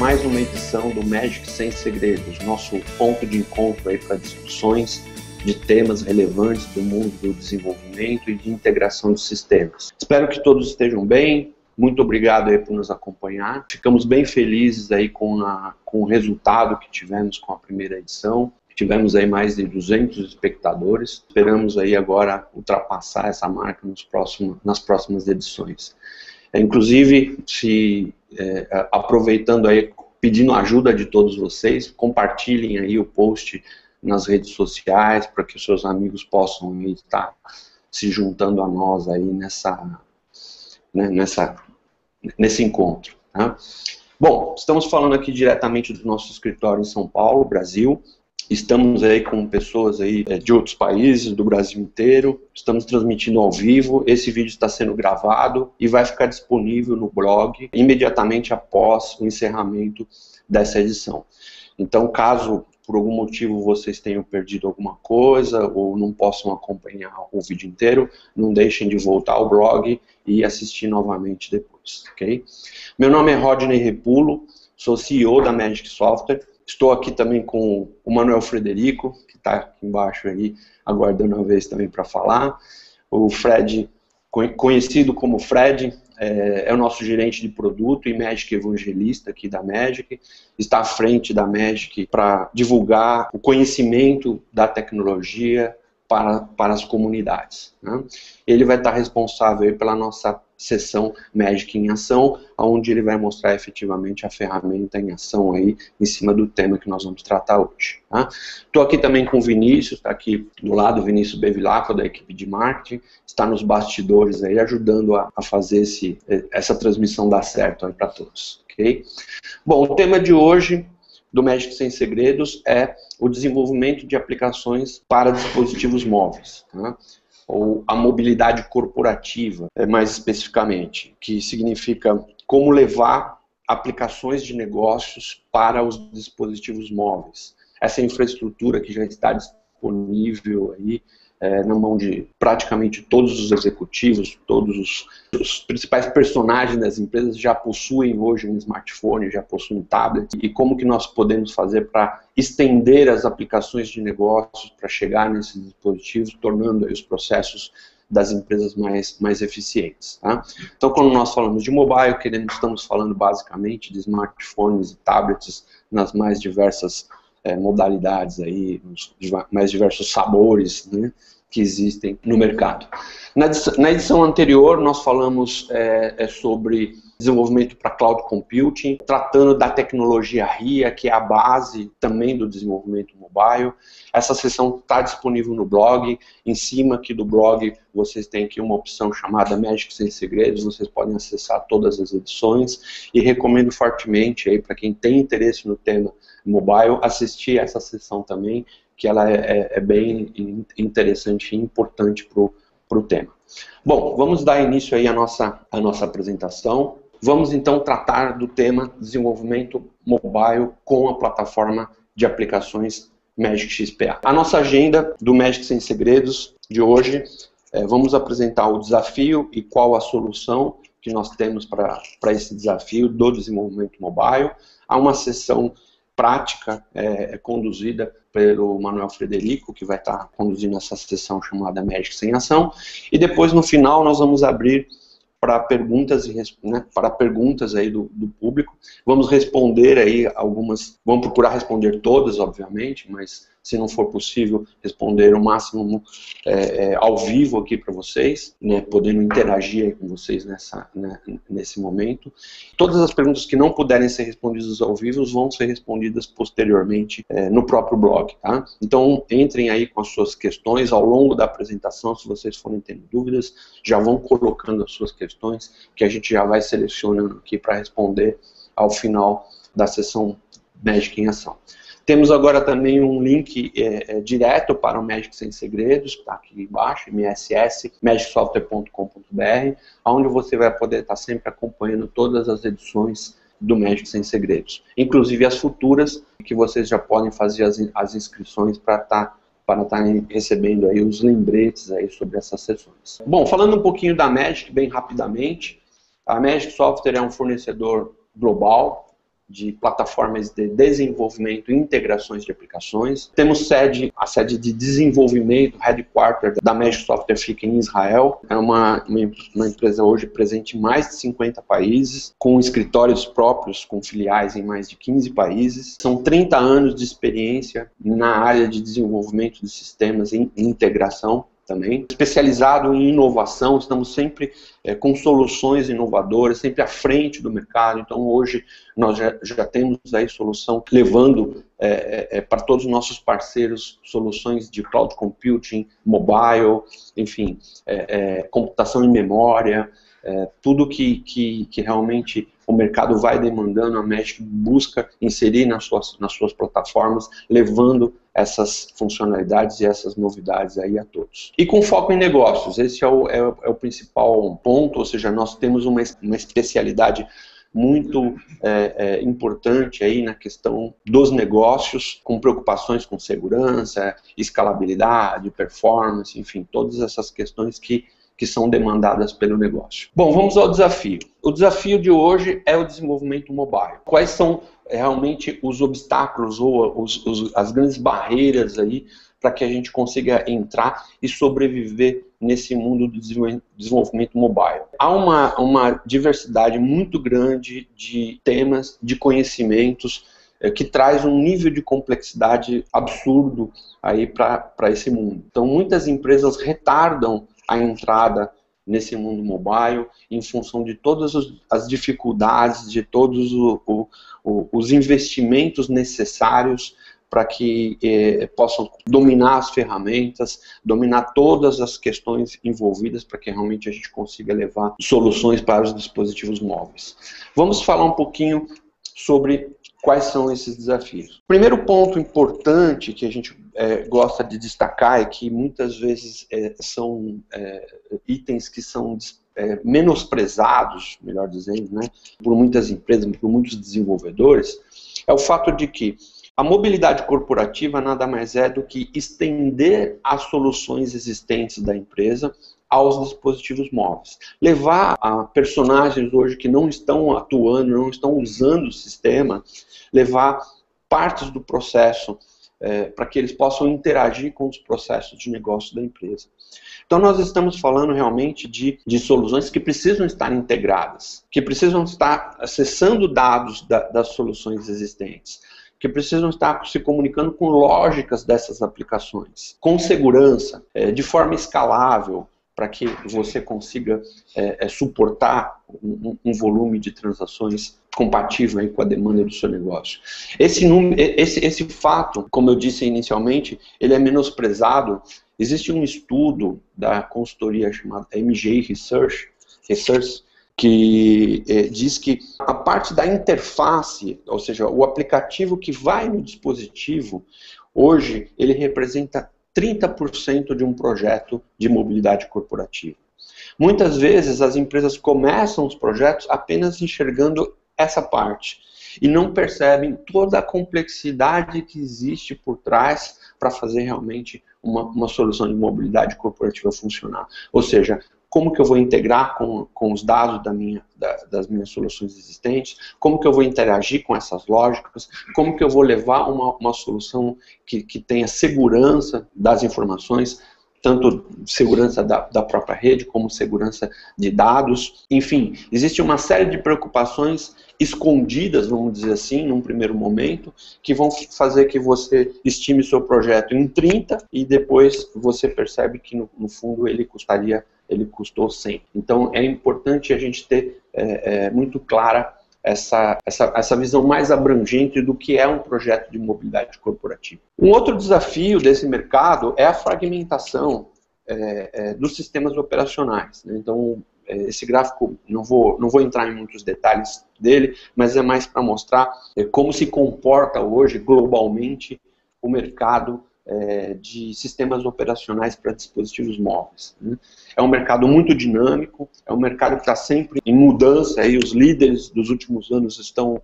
mais uma edição do Magic Sem Segredos, nosso ponto de encontro aí para discussões de temas relevantes do mundo do desenvolvimento e de integração de sistemas. Espero que todos estejam bem. Muito obrigado aí por nos acompanhar. Ficamos bem felizes aí com o resultado que tivemos com a primeira edição. Tivemos aí mais de 200 espectadores. Esperamos aí agora ultrapassar essa marca nas próximas edições. Inclusive, aproveitando aí, pedindo ajuda de todos vocês, compartilhem aí o post nas redes sociais para que os seus amigos possam estar se juntando a nós aí nesse encontro. Tá? Bom, estamos falando aqui diretamente do nosso escritório em São Paulo, Brasil. Estamos aí com pessoas aí de outros países, do Brasil inteiro. Estamos transmitindo ao vivo. Esse vídeo está sendo gravado e vai ficar disponível no blog imediatamente após o encerramento dessa edição. Então, caso por algum motivo vocês tenham perdido alguma coisa ou não possam acompanhar o vídeo inteiro, não deixem de voltar ao blog e assistir novamente depois, ok? Meu nome é Rodney Repulo, sou CEO da Magic Software. Estou aqui também com o Manuel Frederico, que está aqui embaixo aí, aguardando a vez também para falar. O Fred, conhecido como Fred, é o nosso gerente de produto e Magic evangelista aqui da Magic. Está à frente da Magic para divulgar o conhecimento da tecnologia para as comunidades. Né? Ele vai estar responsável aí pela nossa sessão Magic em Ação, onde ele vai mostrar efetivamente a ferramenta em ação aí, em cima do tema que nós vamos tratar hoje. Estou aqui também com o Vinícius, está aqui do lado, o Vinícius Bevilacqua, da equipe de marketing, está nos bastidores aí, ajudando a fazer essa transmissão dar certo aí para todos. Okay? Bom, o tema de hoje do Magic Sem Segredos é o desenvolvimento de aplicações para dispositivos móveis. Tá? Ou a mobilidade corporativa, mais especificamente, que significa como levar aplicações de negócios para os dispositivos móveis. Essa infraestrutura que já está disponível aí, na mão de praticamente todos os executivos, todos os principais personagens das empresas já possuem hoje um smartphone, já possuem um tablet, e como que nós podemos fazer para estender as aplicações de negócios para chegar nesses dispositivos, tornando aí os processos das empresas mais eficientes. Tá? Então, quando nós falamos de mobile, estamos falando basicamente de smartphones e tablets nas mais diversas modalidades, aí, nos mais diversos sabores, né, que existem no mercado. Na edição anterior, nós falamos sobre desenvolvimento para cloud computing, tratando da tecnologia RIA, que é a base também do desenvolvimento mobile. Essa sessão está disponível no blog. Em cima aqui do blog, vocês têm aqui uma opção chamada Magic Sem Segredos. Vocês podem acessar todas as edições e recomendo fortemente aí para quem tem interesse no tema mobile, assistir essa sessão também, que ela é bem interessante e importante para o tema. Bom, vamos dar início aí à nossa apresentação. Vamos então tratar do tema desenvolvimento mobile com a plataforma de aplicações Magic XPA. A nossa agenda do Magic Sem Segredos de hoje, vamos apresentar o desafio e qual a solução que nós temos para esse desafio do desenvolvimento mobile. Há uma sessão prática conduzida pelo Manuel Frederico, que vai estar conduzindo essa sessão chamada Magic Sem Ação, e depois no final nós vamos abrir para perguntas, aí do público. Vamos responder aí algumas, vamos procurar responder todas, obviamente, mas se não for possível, responder o máximo ao vivo aqui para vocês, né, podendo interagir aí com vocês nesse momento. Todas as perguntas que não puderem ser respondidas ao vivo vão ser respondidas posteriormente no próprio blog. Tá? Então, entrem aí com as suas questões ao longo da apresentação, se vocês forem tendo dúvidas, já vão colocando as suas questões, que a gente já vai selecionando aqui para responder ao final da sessão Magic em Ação. Temos agora também um link direto para o Magic Sem Segredos, está aqui embaixo, msmagicsoftware.com.br, onde você vai poder estar sempre acompanhando todas as edições do Magic Sem Segredos, inclusive as futuras, que vocês já podem fazer as inscrições para estar recebendo aí os lembretes aí sobre essas sessões. Bom, falando um pouquinho da Magic, bem rapidamente, a Magic Software é um fornecedor global de plataformas de desenvolvimento e integrações de aplicações. Temos a sede de desenvolvimento, headquarter da Magic Software fica em Israel. É uma empresa hoje presente em mais de 50 países, com escritórios próprios, com filiais em mais de 15 países. São 30 anos de experiência na área de desenvolvimento de sistemas e integração também. Especializado em inovação, estamos sempre com soluções inovadoras, sempre à frente do mercado. Então hoje nós já temos aí solução levando para todos os nossos parceiros soluções de cloud computing, mobile, enfim, computação em memória, tudo que realmente o mercado vai demandando, a Magic busca inserir nas suas plataformas, levando essas funcionalidades e essas novidades aí a todos. E com foco em negócios, esse é o principal ponto, ou seja, nós temos uma especialidade muito importante aí na questão dos negócios, com preocupações com segurança, escalabilidade, performance, enfim, todas essas questões que são demandadas pelo negócio. Bom, vamos ao desafio. O desafio de hoje é o desenvolvimento mobile. Quais são realmente os obstáculos ou as grandes barreiras aí para que a gente consiga entrar e sobreviver nesse mundo do desenvolvimento mobile? Há uma diversidade muito grande de temas, de conhecimentos, que traz um nível de complexidade absurdo aí para esse mundo. Então, muitas empresas retardam a entrada nesse mundo mobile em função de todas as dificuldades, de todos os investimentos necessários para que possam dominar as ferramentas, dominar todas as questões envolvidas para que realmente a gente consiga levar soluções para os dispositivos móveis. Vamos falar um pouquinho sobre quais são esses desafios. O primeiro ponto importante que a gente gosta de destacar é que muitas vezes são itens que são menosprezados, melhor dizendo, né, por muitas empresas, por muitos desenvolvedores, é o fato de que a mobilidade corporativa nada mais é do que estender as soluções existentes da empresa aos dispositivos móveis. Levar a personagens hoje que não estão atuando, não estão usando o sistema, levar partes do processo para que eles possam interagir com os processos de negócio da empresa. Então nós estamos falando realmente de soluções que precisam estar integradas, que precisam estar acessando dados das soluções existentes, que precisam estar se comunicando com lógicas dessas aplicações, com segurança, de forma escalável, para que você consiga suportar um volume de transações compatível aí com a demanda do seu negócio. Esse fato, como eu disse inicialmente, ele é menosprezado. Existe um estudo da consultoria chamada MGI Research que diz que a parte da interface, ou seja, o aplicativo que vai no dispositivo, hoje ele representa 30% de um projeto de mobilidade corporativa. Muitas vezes as empresas começam os projetos apenas enxergando essa parte e não percebem toda a complexidade que existe por trás para fazer realmente uma solução de mobilidade corporativa funcionar. Ou seja, como que eu vou integrar com os dados das minhas soluções existentes, como que eu vou interagir com essas lógicas, como que eu vou levar uma solução que tenha segurança das informações, tanto segurança da própria rede, como segurança de dados. Enfim, existe uma série de preocupações escondidas, vamos dizer assim, num primeiro momento, que vão fazer que você estime seu projeto em 30 e depois você percebe que no fundo ele custou 100. Então é importante a gente ter muito clara essa visão mais abrangente do que é um projeto de mobilidade corporativa. Um outro desafio desse mercado é a fragmentação dos sistemas operacionais, né? Então, esse gráfico, não vou entrar em muitos detalhes dele, mas é mais para mostrar como se comporta hoje, globalmente, o mercado de sistemas operacionais para dispositivos móveis, né? É um mercado muito dinâmico, é um mercado que está sempre em mudança, e os líderes dos últimos anos estão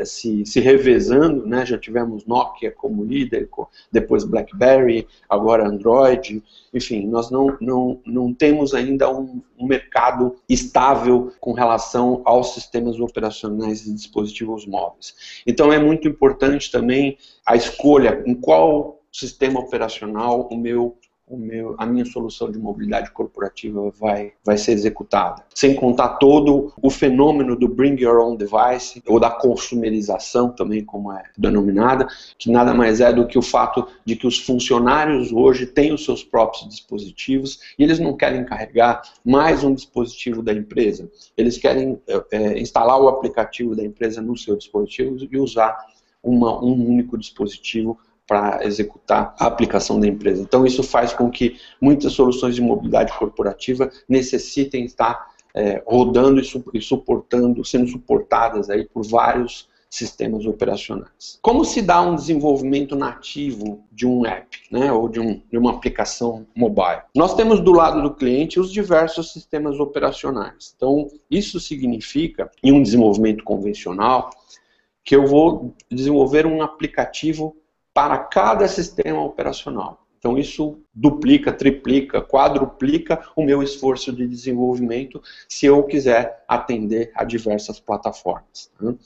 se revezando, né? Já tivemos Nokia como líder, depois BlackBerry, agora Android, enfim, nós não temos ainda um mercado estável com relação aos sistemas operacionais de dispositivos móveis. Então é muito importante também a escolha em qual sistema operacional a minha solução de mobilidade corporativa vai ser executada. Sem contar todo o fenômeno do Bring Your Own Device, ou da consumerização também, como é denominada, que nada mais é do que o fato de que os funcionários hoje têm os seus próprios dispositivos e eles não querem carregar mais um dispositivo da empresa. Eles querem instalar o aplicativo da empresa no seu dispositivo e usar um único dispositivo para executar a aplicação da empresa. Então isso faz com que muitas soluções de mobilidade corporativa necessitem estar rodando e sendo suportadas aí por vários sistemas operacionais. Como se dá um desenvolvimento nativo de um app, né, ou de uma aplicação mobile? Nós temos do lado do cliente os diversos sistemas operacionais. Então isso significa, em um desenvolvimento convencional, que eu vou desenvolver um aplicativo para cada sistema operacional. Então isso duplica, triplica, quadruplica o meu esforço de desenvolvimento se eu quiser atender a diversas plataformas, né?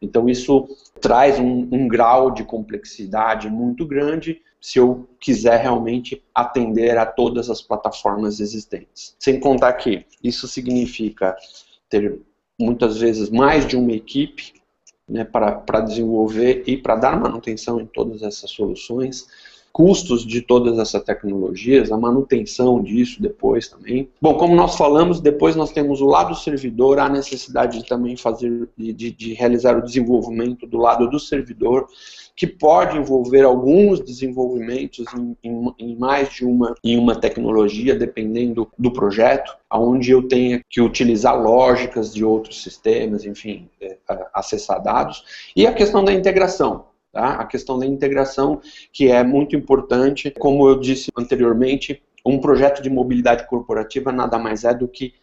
Então isso traz um grau de complexidade muito grande se eu quiser realmente atender a todas as plataformas existentes. Sem contar que isso significa ter muitas vezes mais de uma equipe, né, para desenvolver e para dar manutenção em todas essas soluções, custos de todas essas tecnologias, a manutenção disso depois também. Bom, como nós falamos, depois nós temos o lado servidor, a necessidade de também de realizar o desenvolvimento do lado do servidor, que pode envolver alguns desenvolvimentos em mais de uma tecnologia, dependendo do projeto, onde eu tenha que utilizar lógicas de outros sistemas, enfim, acessar dados. E a questão da integração. Tá? A questão da integração, que é muito importante, como eu disse anteriormente, um projeto de mobilidade corporativa nada mais é do que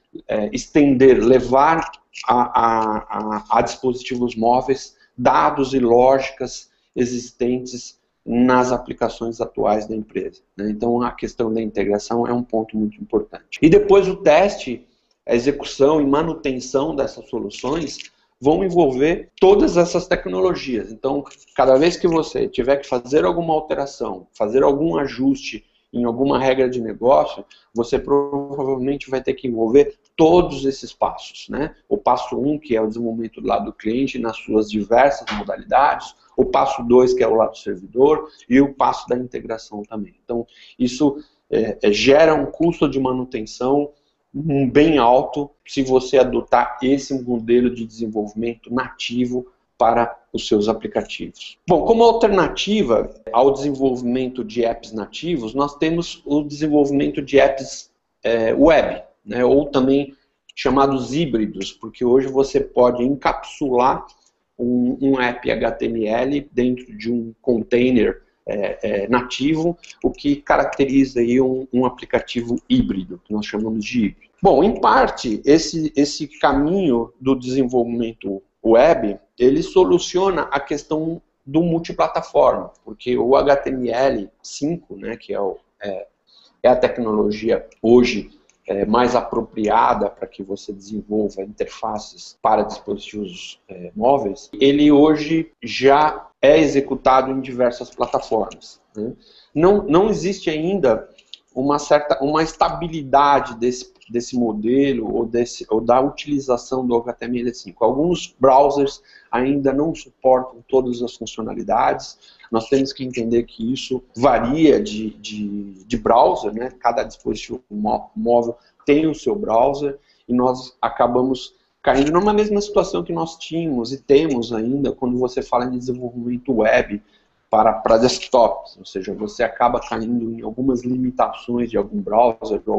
levar a dispositivos móveis dados e lógicas existentes nas aplicações atuais da empresa, né? Então a questão da integração é um ponto muito importante. E depois o teste, a execução e manutenção dessas soluções vão envolver todas essas tecnologias. Então, cada vez que você tiver que fazer alguma alteração, fazer algum ajuste em alguma regra de negócio, você provavelmente vai ter que envolver todos esses passos, né? O passo 1, que é o desenvolvimento do lado do cliente nas suas diversas modalidades, o passo 2, que é o lado do servidor, e o passo da integração também. Então, isso gera um custo de manutenção bem alto se você adotar esse modelo de desenvolvimento nativo para os seus aplicativos. Bom, como alternativa ao desenvolvimento de apps nativos, nós temos o desenvolvimento de apps web, né, ou também chamados híbridos, porque hoje você pode encapsular um app HTML dentro de um container nativo, o que caracteriza aí um aplicativo híbrido, que nós chamamos de híbrido. Bom, em parte, esse caminho do desenvolvimento web, ele soluciona a questão do multiplataforma, porque o HTML5, né, que é a tecnologia hoje mais apropriada para que você desenvolva interfaces para dispositivos móveis, ele hoje já é executado em diversas plataformas, né? Não existe ainda uma estabilidade desse modelo ou da utilização do HTML5. Alguns browsers ainda não suportam todas as funcionalidades. Nós temos que entender que isso varia de browser, né? Cada dispositivo móvel tem o seu browser e nós acabamos caindo numa mesma situação que nós tínhamos e temos ainda quando você fala em desenvolvimento web para desktops, ou seja, você acaba caindo em algumas limitações de algum browser, de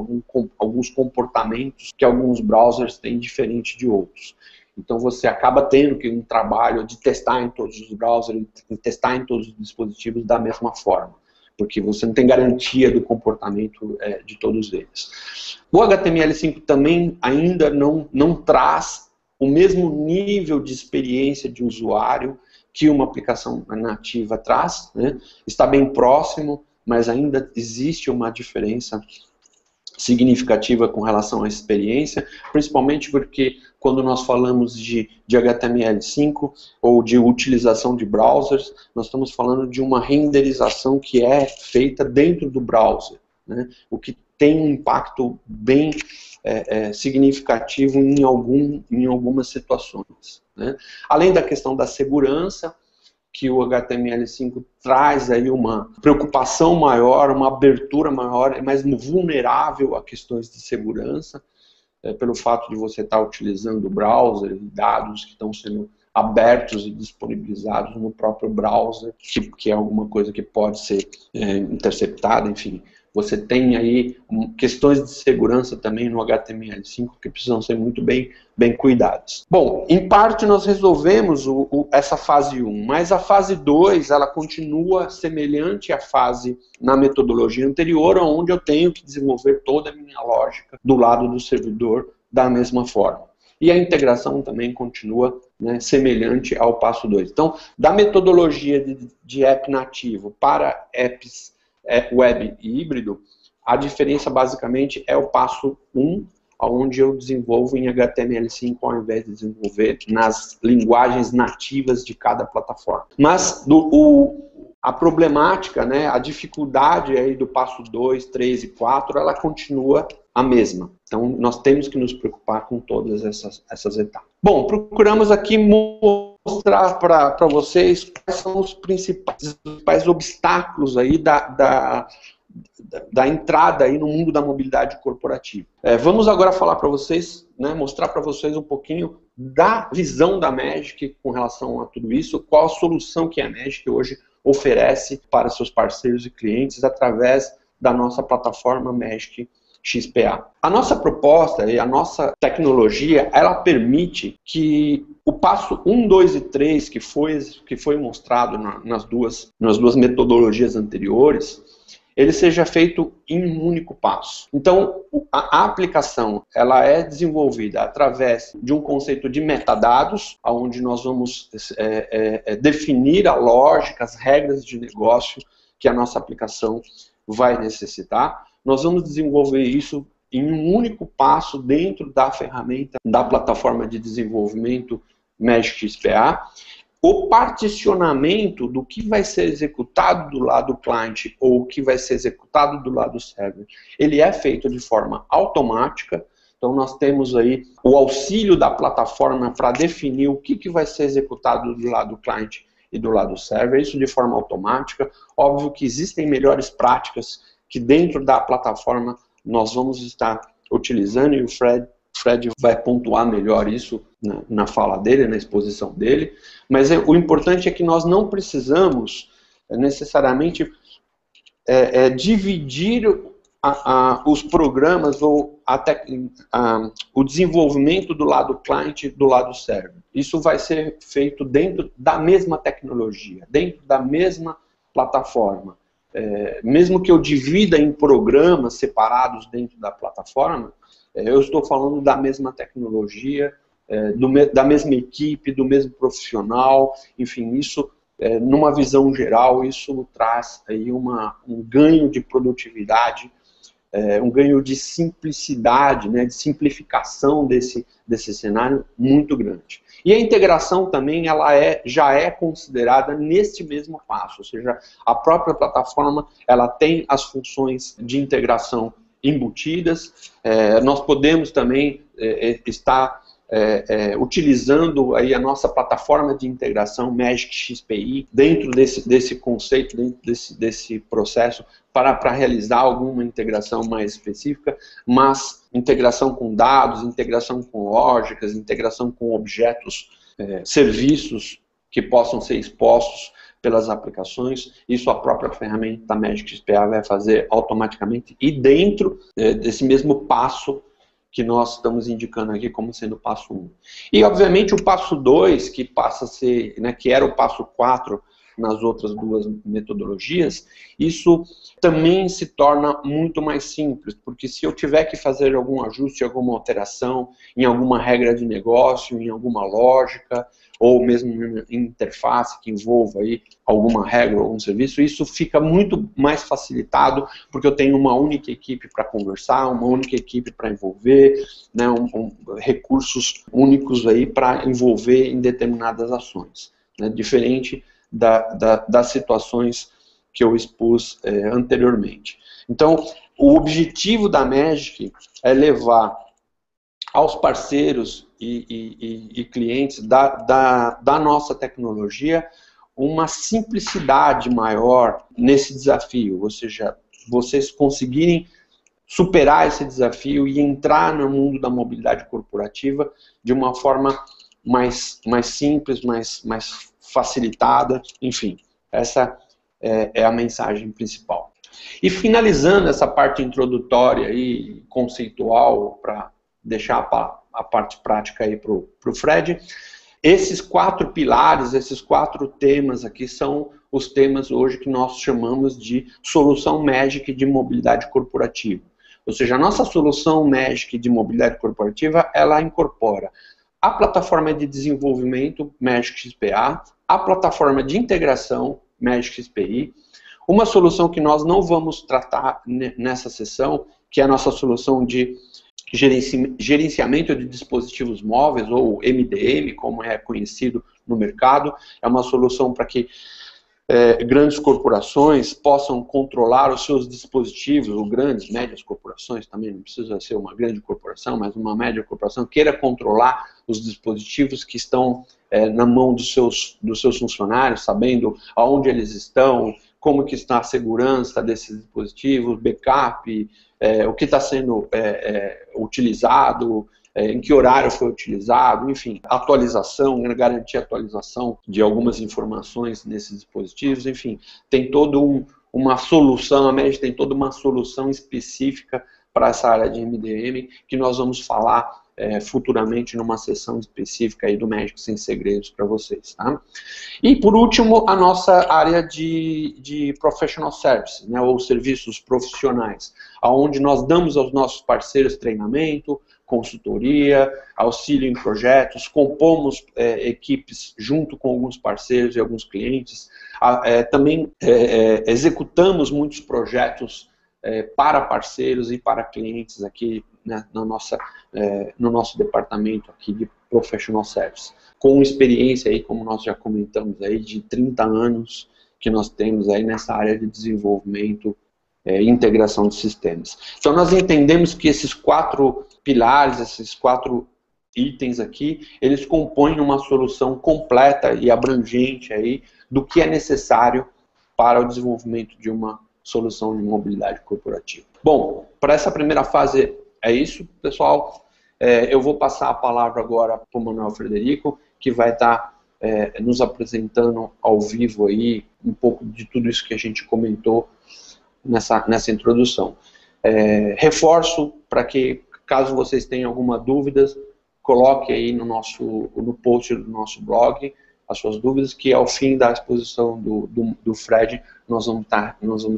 alguns comportamentos que alguns browsers têm diferente de outros. Então você acaba tendo que um trabalho de testar em todos os browsers, e testar em todos os dispositivos da mesma forma, porque você não tem garantia do comportamento de todos eles. O HTML5 também ainda não traz o mesmo nível de experiência de usuário que uma aplicação nativa traz, né? Está bem próximo, mas ainda existe uma diferença significativa com relação à experiência, principalmente porque quando nós falamos de HTML5 ou de utilização de browsers, nós estamos falando de uma renderização que é feita dentro do browser, né? O que tem um impacto bem significativo em algumas situações, né? Além da questão da segurança, que o HTML5 traz aí uma preocupação maior, uma abertura maior, é mais vulnerável a questões de segurança, pelo fato de você estar utilizando o browser e dados que estão sendo abertos e disponibilizados no próprio browser, que é alguma coisa que pode ser interceptada, enfim. Você tem aí questões de segurança também no HTML5 que precisam ser muito bem cuidadas. Bom, em parte nós resolvemos essa fase 1, mas a fase 2 ela continua semelhante à fase na metodologia anterior, onde eu tenho que desenvolver toda a minha lógica do lado do servidor da mesma forma. E a integração também continua, né, semelhante ao passo 2. Então, da metodologia de app nativo para apps web e híbrido, a diferença basicamente é o passo 1, onde eu desenvolvo em HTML5 ao invés de desenvolver nas linguagens nativas de cada plataforma. Mas a problemática, né, a dificuldade aí do passo 2, 3 e 4, ela continua a mesma. Então, nós temos que nos preocupar com todas essas etapas. Bom, procuramos aqui mostrar para vocês quais são os principais obstáculos aí da entrada aí no mundo da mobilidade corporativa. Vamos agora falar para vocês, né, mostrar para vocês um pouquinho da visão da Magic com relação a tudo isso, qual a solução que a Magic hoje oferece para seus parceiros e clientes através da nossa plataforma Magic XPA. A nossa proposta e a nossa tecnologia, ela permite que o passo 1, 2 e 3, que foi mostrado nas duas metodologias anteriores, ele seja feito em um único passo. Então, a aplicação ela é desenvolvida através de um conceito de metadados, onde nós vamos definir a lógica, as regras de negócio que a nossa aplicação vai necessitar. Nós vamos desenvolver isso em um único passo dentro da ferramenta da plataforma de desenvolvimento Magic XPA. O particionamento do que vai ser executado do lado cliente ou o que vai ser executado do lado server, ele é feito de forma automática. Então nós temos aí o auxílio da plataforma para definir o que vai ser executado do lado cliente e do lado server, isso de forma automática. Óbvio que existem melhores práticas que dentro da plataforma nós vamos estar utilizando, e o Fred vai pontuar melhor isso na fala dele, na exposição dele, mas o importante é que nós não precisamos necessariamente dividir os programas ou até o desenvolvimento do lado cliente e do lado server. Isso vai ser feito dentro da mesma tecnologia, dentro da mesma plataforma. Mesmo que eu divida em programas separados dentro da plataforma, eu estou falando da mesma tecnologia, da mesma equipe, do mesmo profissional, enfim, isso, numa visão geral, isso traz aí um ganho de produtividade, um ganho de simplicidade, né, de simplificação desse cenário muito grande. E a integração também ela já é considerada neste mesmo passo, ou seja, a própria plataforma ela tem as funções de integração embutidas. Nós podemos também estar utilizando aí a nossa plataforma de integração Magic XPI dentro desse conceito, dentro desse processo para realizar alguma integração mais específica, mas integração com dados, integração com lógicas, integração com objetos, serviços que possam ser expostos pelas aplicações, isso a própria ferramenta da Magic XPA vai fazer automaticamente e dentro desse mesmo passo que nós estamos indicando aqui como sendo o passo 1. E, obviamente, o passo 2, que passa a ser, né, que era o passo 4 nas outras duas metodologias, isso também se torna muito mais simples, porque se eu tiver que fazer algum ajuste, alguma alteração em alguma regra de negócio, em alguma lógica, ou mesmo em interface que envolva aí alguma regra ou algum serviço, isso fica muito mais facilitado, porque eu tenho uma única equipe para conversar, uma única equipe para envolver, né, recursos únicos aí para envolver em determinadas ações, né, diferente das situações que eu expus anteriormente. Então, o objetivo da Magic é levar aos parceiros e clientes da nossa tecnologia uma simplicidade maior nesse desafio, ou seja, vocês conseguirem superar esse desafio e entrar no mundo da mobilidade corporativa de uma forma mais simples, mais facilitada, enfim, essa é a mensagem principal. E finalizando essa parte introdutória e conceitual, para deixar a parte prática aí para o Fred, esses 4 pilares, esses 4 temas aqui são os temas hoje que nós chamamos de solução Magic de mobilidade corporativa. Ou seja, a nossa solução Magic de mobilidade corporativa, ela incorpora a plataforma de desenvolvimento Magic XPA, a plataforma de integração Magic XPI, uma solução que nós não vamos tratar nessa sessão, que é a nossa solução de gerenciamento de dispositivos móveis, ou MDM, como é conhecido no mercado. É uma solução para que grandes corporações possam controlar os seus dispositivos, ou grandes, médias corporações também, não precisa ser uma grande corporação, mas uma média corporação queira controlar os dispositivos que estão na mão dos seus funcionários, sabendo aonde eles estão, como que está a segurança desses dispositivos, backup, o que está sendo utilizado, em que horário foi utilizado, enfim, atualização, garantir a atualização de algumas informações nesses dispositivos, enfim, tem toda uma solução, a Magic tem toda uma solução específica para essa área de MDM, que nós vamos falar futuramente numa sessão específica aí do Magic Sem Segredos para vocês, tá? E por último, a nossa área de Professional Services, né, ou serviços profissionais, onde nós damos aos nossos parceiros treinamento, consultoria, auxílio em projetos, compomos equipes junto com alguns parceiros e alguns clientes, também executamos muitos projetos para parceiros e para clientes aqui, né, no nosso departamento aqui de Professional Service, com experiência aí, como nós já comentamos aí, de 30 anos que nós temos aí nessa área de desenvolvimento e integração de sistemas. Então nós entendemos que esses 4 pilares, esses 4 itens aqui, eles compõem uma solução completa e abrangente aí do que é necessário para o desenvolvimento de uma solução de mobilidade corporativa. Bom, para essa primeira fase é isso, pessoal. Eu vou passar a palavra agora para o Manuel Frederico, que vai estar nos apresentando ao vivo aí um pouco de tudo isso que a gente comentou nessa introdução. Reforço para que, caso vocês tenham alguma dúvida, coloque aí no post do nosso blog as suas dúvidas, que ao fim da exposição do Fred, nós vamos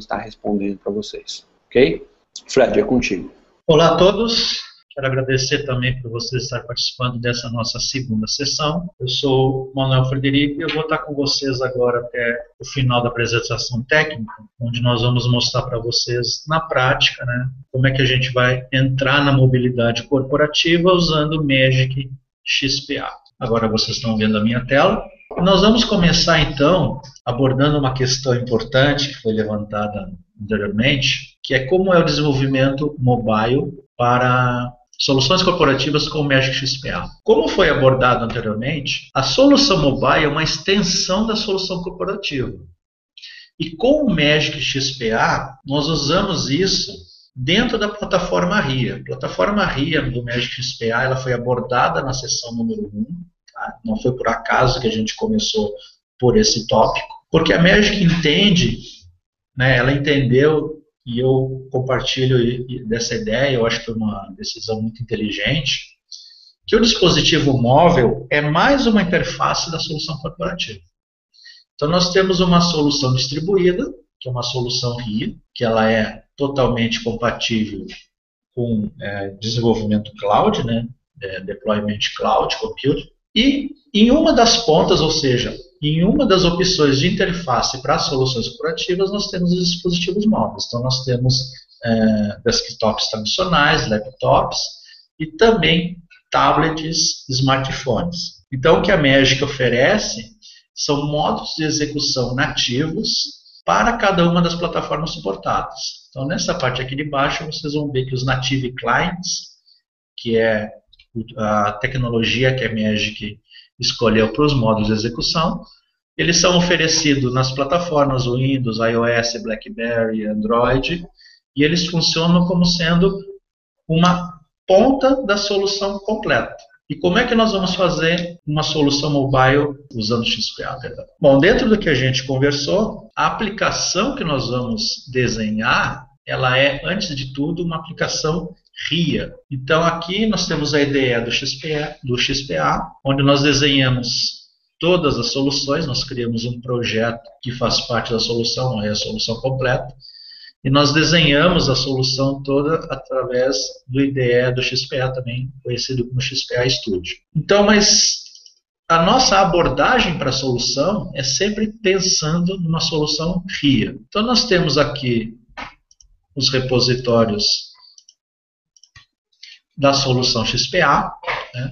estar respondendo para vocês. Ok? Fred, é contigo. Olá a todos. Quero agradecer também por vocês estarem participando dessa nossa segunda sessão. Eu sou Manuel Frederico e eu vou estar com vocês agora até o final da apresentação técnica, onde nós vamos mostrar para vocês na prática, né, como é que a gente vai entrar na mobilidade corporativa usando o Magic XPA. Agora vocês estão vendo a minha tela. Nós vamos começar então abordando uma questão importante que foi levantada anteriormente, que é como é o desenvolvimento mobile para soluções corporativas com o Magic XPA. Como foi abordado anteriormente, a solução mobile é uma extensão da solução corporativa. E com o Magic XPA, nós usamos isso dentro da plataforma RIA. A plataforma RIA do Magic XPA ela foi abordada na sessão número 1. Tá? Não foi por acaso que a gente começou por esse tópico, porque a Magic entende, né, ela entendeu, e eu compartilho dessa ideia, eu acho que foi uma decisão muito inteligente, que o dispositivo móvel é mais uma interface da solução corporativa. Então nós temos uma solução distribuída, que é uma solução RIA, que ela é totalmente compatível com desenvolvimento cloud, né? Deployment cloud, compute. E em uma das pontas, ou seja, em uma das opções de interface para soluções corporativas, nós temos os dispositivos móveis. Então nós temos desktops tradicionais, laptops e também tablets, smartphones. Então o que a Magic oferece são módulos de execução nativos para cada uma das plataformas suportadas. Então, nessa parte aqui de baixo, vocês vão ver que os Native Clients, que é a tecnologia que a Magic escolheu para os módulos de execução, eles são oferecidos nas plataformas Windows, iOS, BlackBerry, Android, e eles funcionam como sendo uma ponta da solução completa. E como é que nós vamos fazer uma solução mobile usando XPA? Bom, dentro do que a gente conversou, a aplicação que nós vamos desenhar, ela é, antes de tudo, uma aplicação RIA. Então, aqui nós temos a IDE do XPA, onde nós desenhamos todas as soluções, nós criamos um projeto que faz parte da solução, não é a solução completa, e nós desenhamos a solução toda através do IDE do XPA, também conhecido como XPA Studio. Então, mas a nossa abordagem para a solução é sempre pensando numa solução RIA. Então, nós temos aqui os repositórios da solução XPA, né?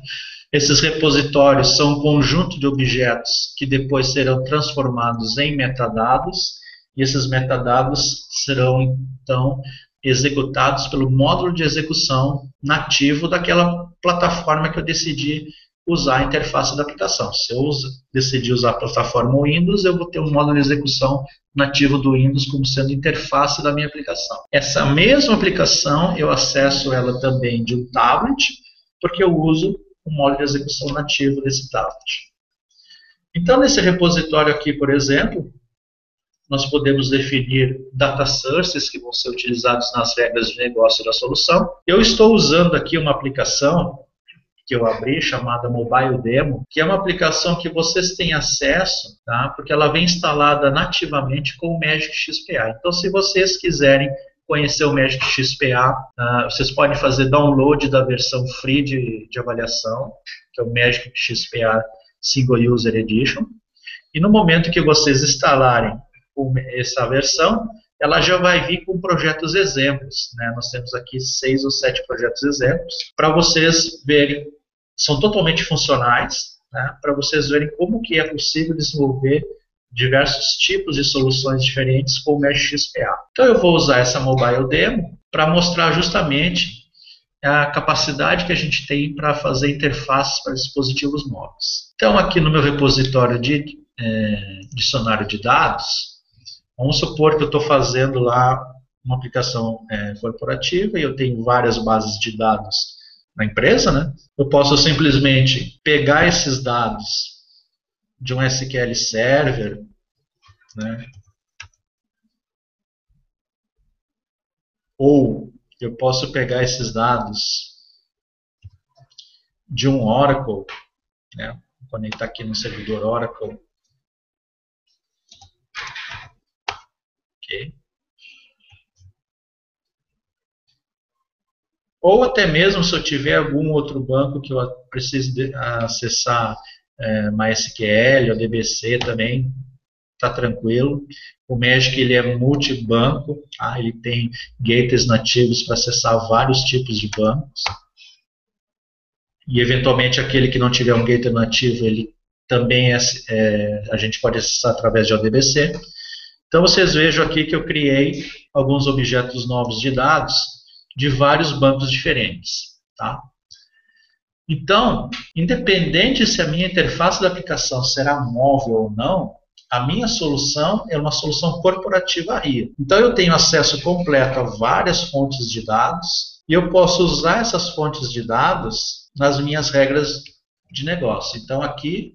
Esses repositórios são um conjunto de objetos que depois serão transformados em metadados, e esses metadados serão, então, executados pelo módulo de execução nativo daquela plataforma que eu decidi usar a interface da aplicação. Se eu decidir usar a plataforma Windows, eu vou ter um módulo de execução nativo do Windows como sendo interface da minha aplicação. Essa mesma aplicação, eu acesso ela também de um tablet, porque eu uso o módulo de execução nativo desse tablet. Então, nesse repositório aqui, por exemplo, nós podemos definir data sources que vão ser utilizados nas regras de negócio da solução. Eu estou usando aqui uma aplicação que eu abri, chamada Mobile Demo, que é uma aplicação que vocês têm acesso, tá? Porque ela vem instalada nativamente com o Magic XPA. Então, se vocês quiserem conhecer o Magic XPA, vocês podem fazer download da versão free de avaliação, que é o Magic XPA Single User Edition. E no momento que vocês instalarem essa versão, ela já vai vir com projetos exemplos, né? Nós temos aqui 6 ou 7 projetos exemplos, para vocês verem, são totalmente funcionais, né? Para vocês verem como que é possível desenvolver diversos tipos de soluções diferentes com o Magic XPA. Então eu vou usar essa Mobile Demo para mostrar justamente a capacidade que a gente tem para fazer interfaces para dispositivos móveis. Então aqui no meu repositório de dicionário de dados, vamos supor que eu estou fazendo lá uma aplicação corporativa e eu tenho várias bases de dados na empresa, né? Eu posso simplesmente pegar esses dados de um SQL Server, né? Ou eu posso pegar esses dados de um Oracle, né? Vou conectar aqui no servidor Oracle. Okay. Ou até mesmo se eu tiver algum outro banco que eu precise acessar MySQL ou DBC também, está tranquilo. O Magic ele é multibanco, tá? Ele tem gateways nativos para acessar vários tipos de bancos. E eventualmente aquele que não tiver um gateway nativo, ele também a gente pode acessar através de ODBC. Então vocês vejam aqui que eu criei alguns objetos novos de dados de vários bancos diferentes, tá? Então, independente se a minha interface da aplicação será móvel ou não, a minha solução é uma solução corporativa RIA. Então eu tenho acesso completo a várias fontes de dados e eu posso usar essas fontes de dados nas minhas regras de negócio. Então aqui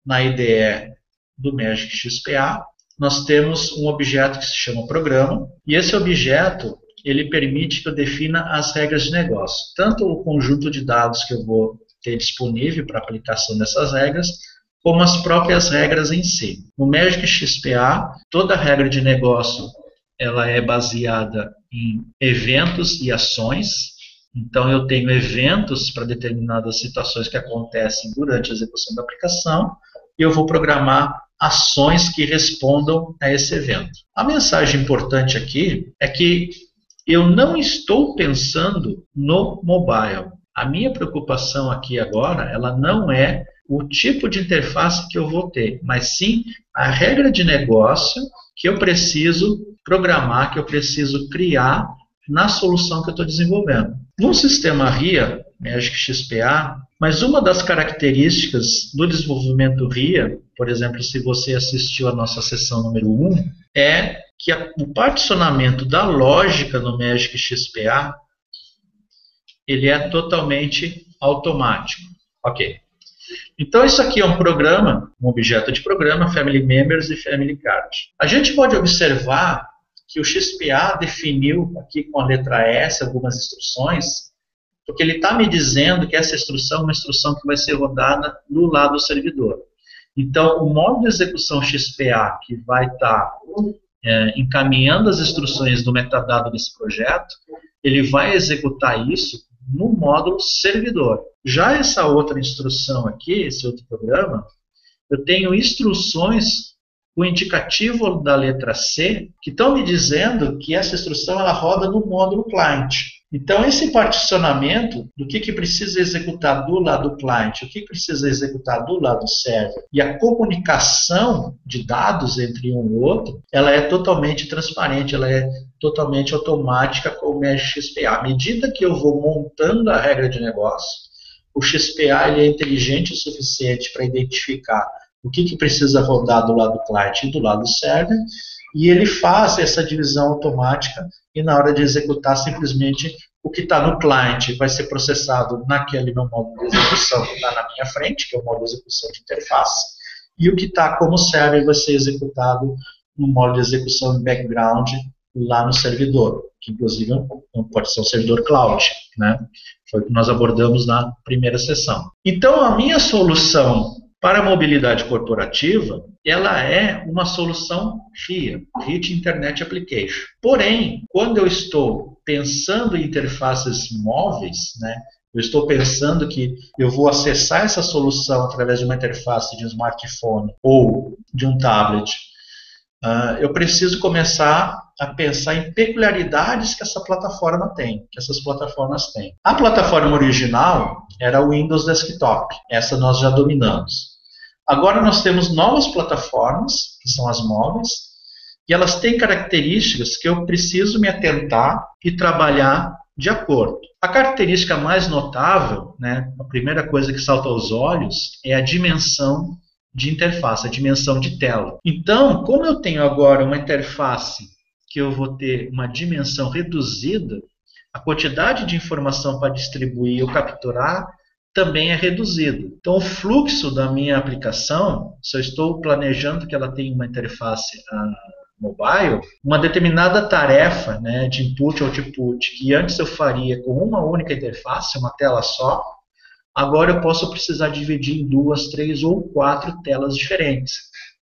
na IDE do Magic XPA, nós temos um objeto que se chama programa, e esse objeto, ele permite que eu defina as regras de negócio, tanto o conjunto de dados que eu vou ter disponível para aplicação dessas regras, como as próprias regras em si. No Magic XPA, toda regra de negócio ela é baseada em eventos e ações. Então, eu tenho eventos para determinadas situações que acontecem durante a execução da aplicação e eu vou programar ações que respondam a esse evento. A mensagem importante aqui é que eu não estou pensando no mobile. A minha preocupação aqui agora, ela não é o tipo de interface que eu vou ter, mas sim a regra de negócio que eu preciso programar, que eu preciso criar na solução que eu estou desenvolvendo. No sistema RIA, Magic XPA, mas uma das características do desenvolvimento RIA, por exemplo, se você assistiu a nossa sessão número 1, é que o particionamento da lógica no Magic XPA ele é totalmente automático. Ok. Então, isso aqui é um programa, um objeto de programa, Family Members e Family Card. A gente pode observar que o XPA definiu aqui com a letra S algumas instruções, porque ele está me dizendo que essa instrução é uma instrução que vai ser rodada no lado do servidor. Então, o módulo de execução XPA, que vai estar encaminhando as instruções do metadado desse projeto, ele vai executar isso no módulo servidor. Já essa outra instrução aqui, esse outro programa, eu tenho instruções, o indicativo da letra C, que estão me dizendo que essa instrução ela roda no módulo client. Então, esse particionamento do que precisa executar do lado client, o que precisa executar do lado server, e a comunicação de dados entre um e outro, ela é totalmente transparente, ela é totalmente automática com o Magic XPA. À medida que eu vou montando a regra de negócio, o XPA ele é inteligente o suficiente para identificar o que precisa rodar do lado client e do lado server, e ele faz essa divisão automática e na hora de executar simplesmente o que está no client vai ser processado naquele meu módulo de execução que está na minha frente, que é o módulo de execução de interface, e o que está como server vai ser executado no módulo de execução de background lá no servidor, que inclusive pode ser um servidor cloud, né? Foi o que nós abordamos na primeira sessão. Então, a minha solução para a mobilidade corporativa, ela é uma solução RIA, Rich Internet Application. Porém, quando eu estou pensando em interfaces móveis, né, eu estou pensando que eu vou acessar essa solução através de uma interface de um smartphone ou de um tablet, eu preciso começar a pensar em peculiaridades que essa plataforma tem, que essas plataformas têm. A plataforma original era o Windows Desktop, essa nós já dominamos. Agora nós temos novas plataformas, que são as móveis, e elas têm características que eu preciso me atentar e trabalhar de acordo. A característica mais notável, né, a primeira coisa que salta aos olhos, é a dimensão de interface, a dimensão de tela. Então, como eu tenho agora uma interface que eu vou ter uma dimensão reduzida, a quantidade de informação para distribuir ou capturar também é reduzido. Então, o fluxo da minha aplicação, se eu estou planejando que ela tenha uma interface mobile, uma determinada tarefa, né, de input ou output, que antes eu faria com uma única interface, uma tela só, agora eu posso precisar dividir em 2, 3 ou 4 telas diferentes,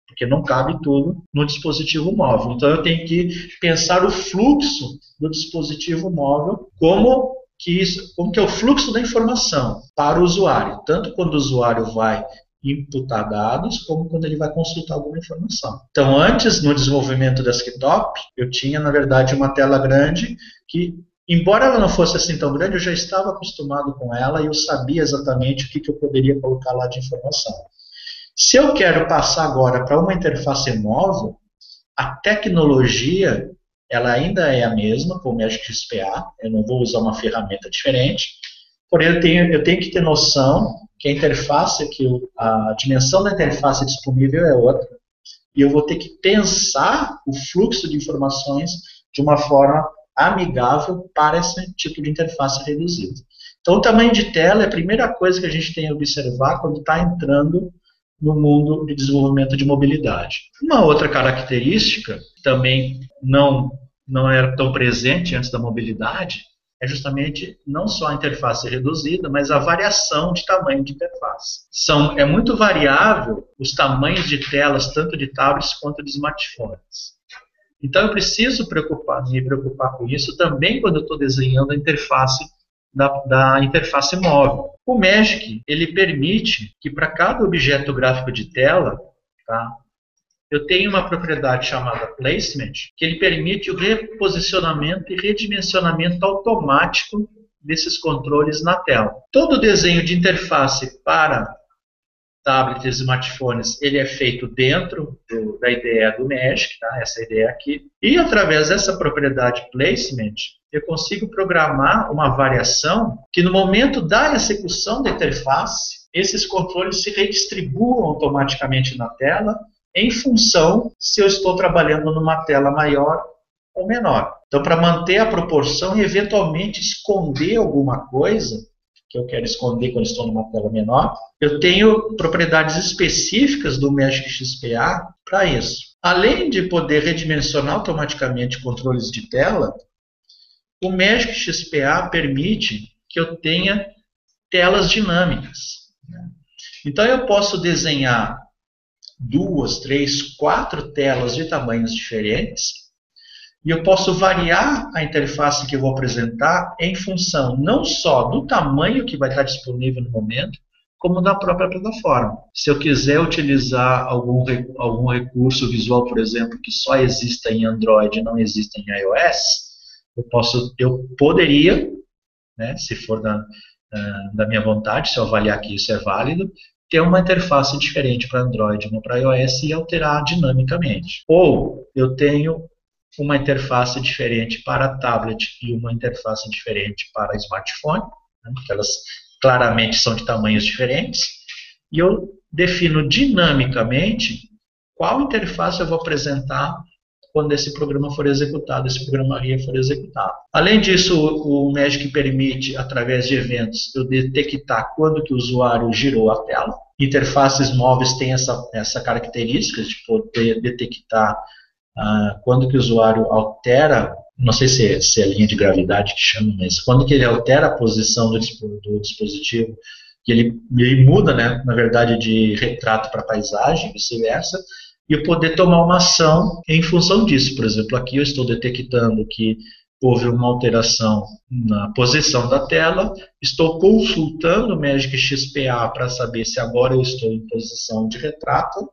porque não cabe tudo no dispositivo móvel. Então, eu tenho que pensar o fluxo do dispositivo móvel como que é o fluxo da informação para o usuário, tanto quando o usuário vai imputar dados, como quando ele vai consultar alguma informação. Então, antes, no desenvolvimento desktop, eu tinha, na verdade, uma tela grande que, embora ela não fosse assim tão grande, eu já estava acostumado com ela e eu sabia exatamente o que eu poderia colocar lá de informação. Se eu quero passar agora para uma interface móvel, a tecnologia ela ainda é a mesma, com o Magic XPA, eu não vou usar uma ferramenta diferente, porém eu tenho que ter noção que a interface, a dimensão da interface disponível é outra, e eu vou ter que pensar o fluxo de informações de uma forma amigável para esse tipo de interface reduzida. Então, o tamanho de tela é a primeira coisa que a gente tem a observar quando está entrando no mundo de desenvolvimento de mobilidade. Uma outra característica, também não era tão presente antes da mobilidade, é justamente não só a interface reduzida, mas a variação de tamanho de interface. É muito variável os tamanhos de telas, tanto de tablets quanto de smartphones. Então eu preciso me preocupar com isso também quando eu estou desenhando a interface da interface móvel. O Magic, ele permite que para cada objeto gráfico de tela, tá, eu tenho uma propriedade chamada Placement, que ele permite o reposicionamento e redimensionamento automático desses controles na tela. Todo desenho de interface para tablets e smartphones, ele é feito dentro da ideia do Magic, tá? Essa ideia aqui. E através dessa propriedade Placement, eu consigo programar uma variação que no momento da execução da interface, esses controles se redistribuam automaticamente na tela em função se eu estou trabalhando numa tela maior ou menor. Então, para manter a proporção e eventualmente esconder alguma coisa que eu quero esconder quando estou numa tela menor, eu tenho propriedades específicas do Magic XPA para isso. Além de poder redimensionar automaticamente controles de tela, o Magic XPA permite que eu tenha telas dinâmicas. Então eu posso desenhar 2, 3, 4 telas de tamanhos diferentes e eu posso variar a interface que eu vou apresentar em função não só do tamanho que vai estar disponível no momento, como da própria plataforma. Se eu quiser utilizar algum recurso visual, por exemplo, que só exista em Android e não exista em iOS, eu poderia, né, se for da minha vontade, se eu avaliar que isso é válido, ter uma interface diferente para Android e não para iOS e alterar dinamicamente. Ou eu tenho uma interface diferente para tablet e uma interface diferente para smartphone, né, porque elas claramente são de tamanhos diferentes, e eu defino dinamicamente qual interface eu vou apresentar quando esse programa for executado, esse programa RIA for executado. Além disso, o Magic permite, através de eventos, eu detectar quando que o usuário girou a tela. Interfaces móveis têm essa característica de poder detectar quando que o usuário altera, não sei se é a linha de gravidade que chama, mas quando que ele altera a posição do dispositivo, que ele muda, né, na verdade, de retrato para paisagem, vice-versa, e eu poder tomar uma ação em função disso. Por exemplo, aqui eu estou detectando que houve uma alteração na posição da tela, estou consultando o Magic XPA para saber se agora eu estou em posição de retrato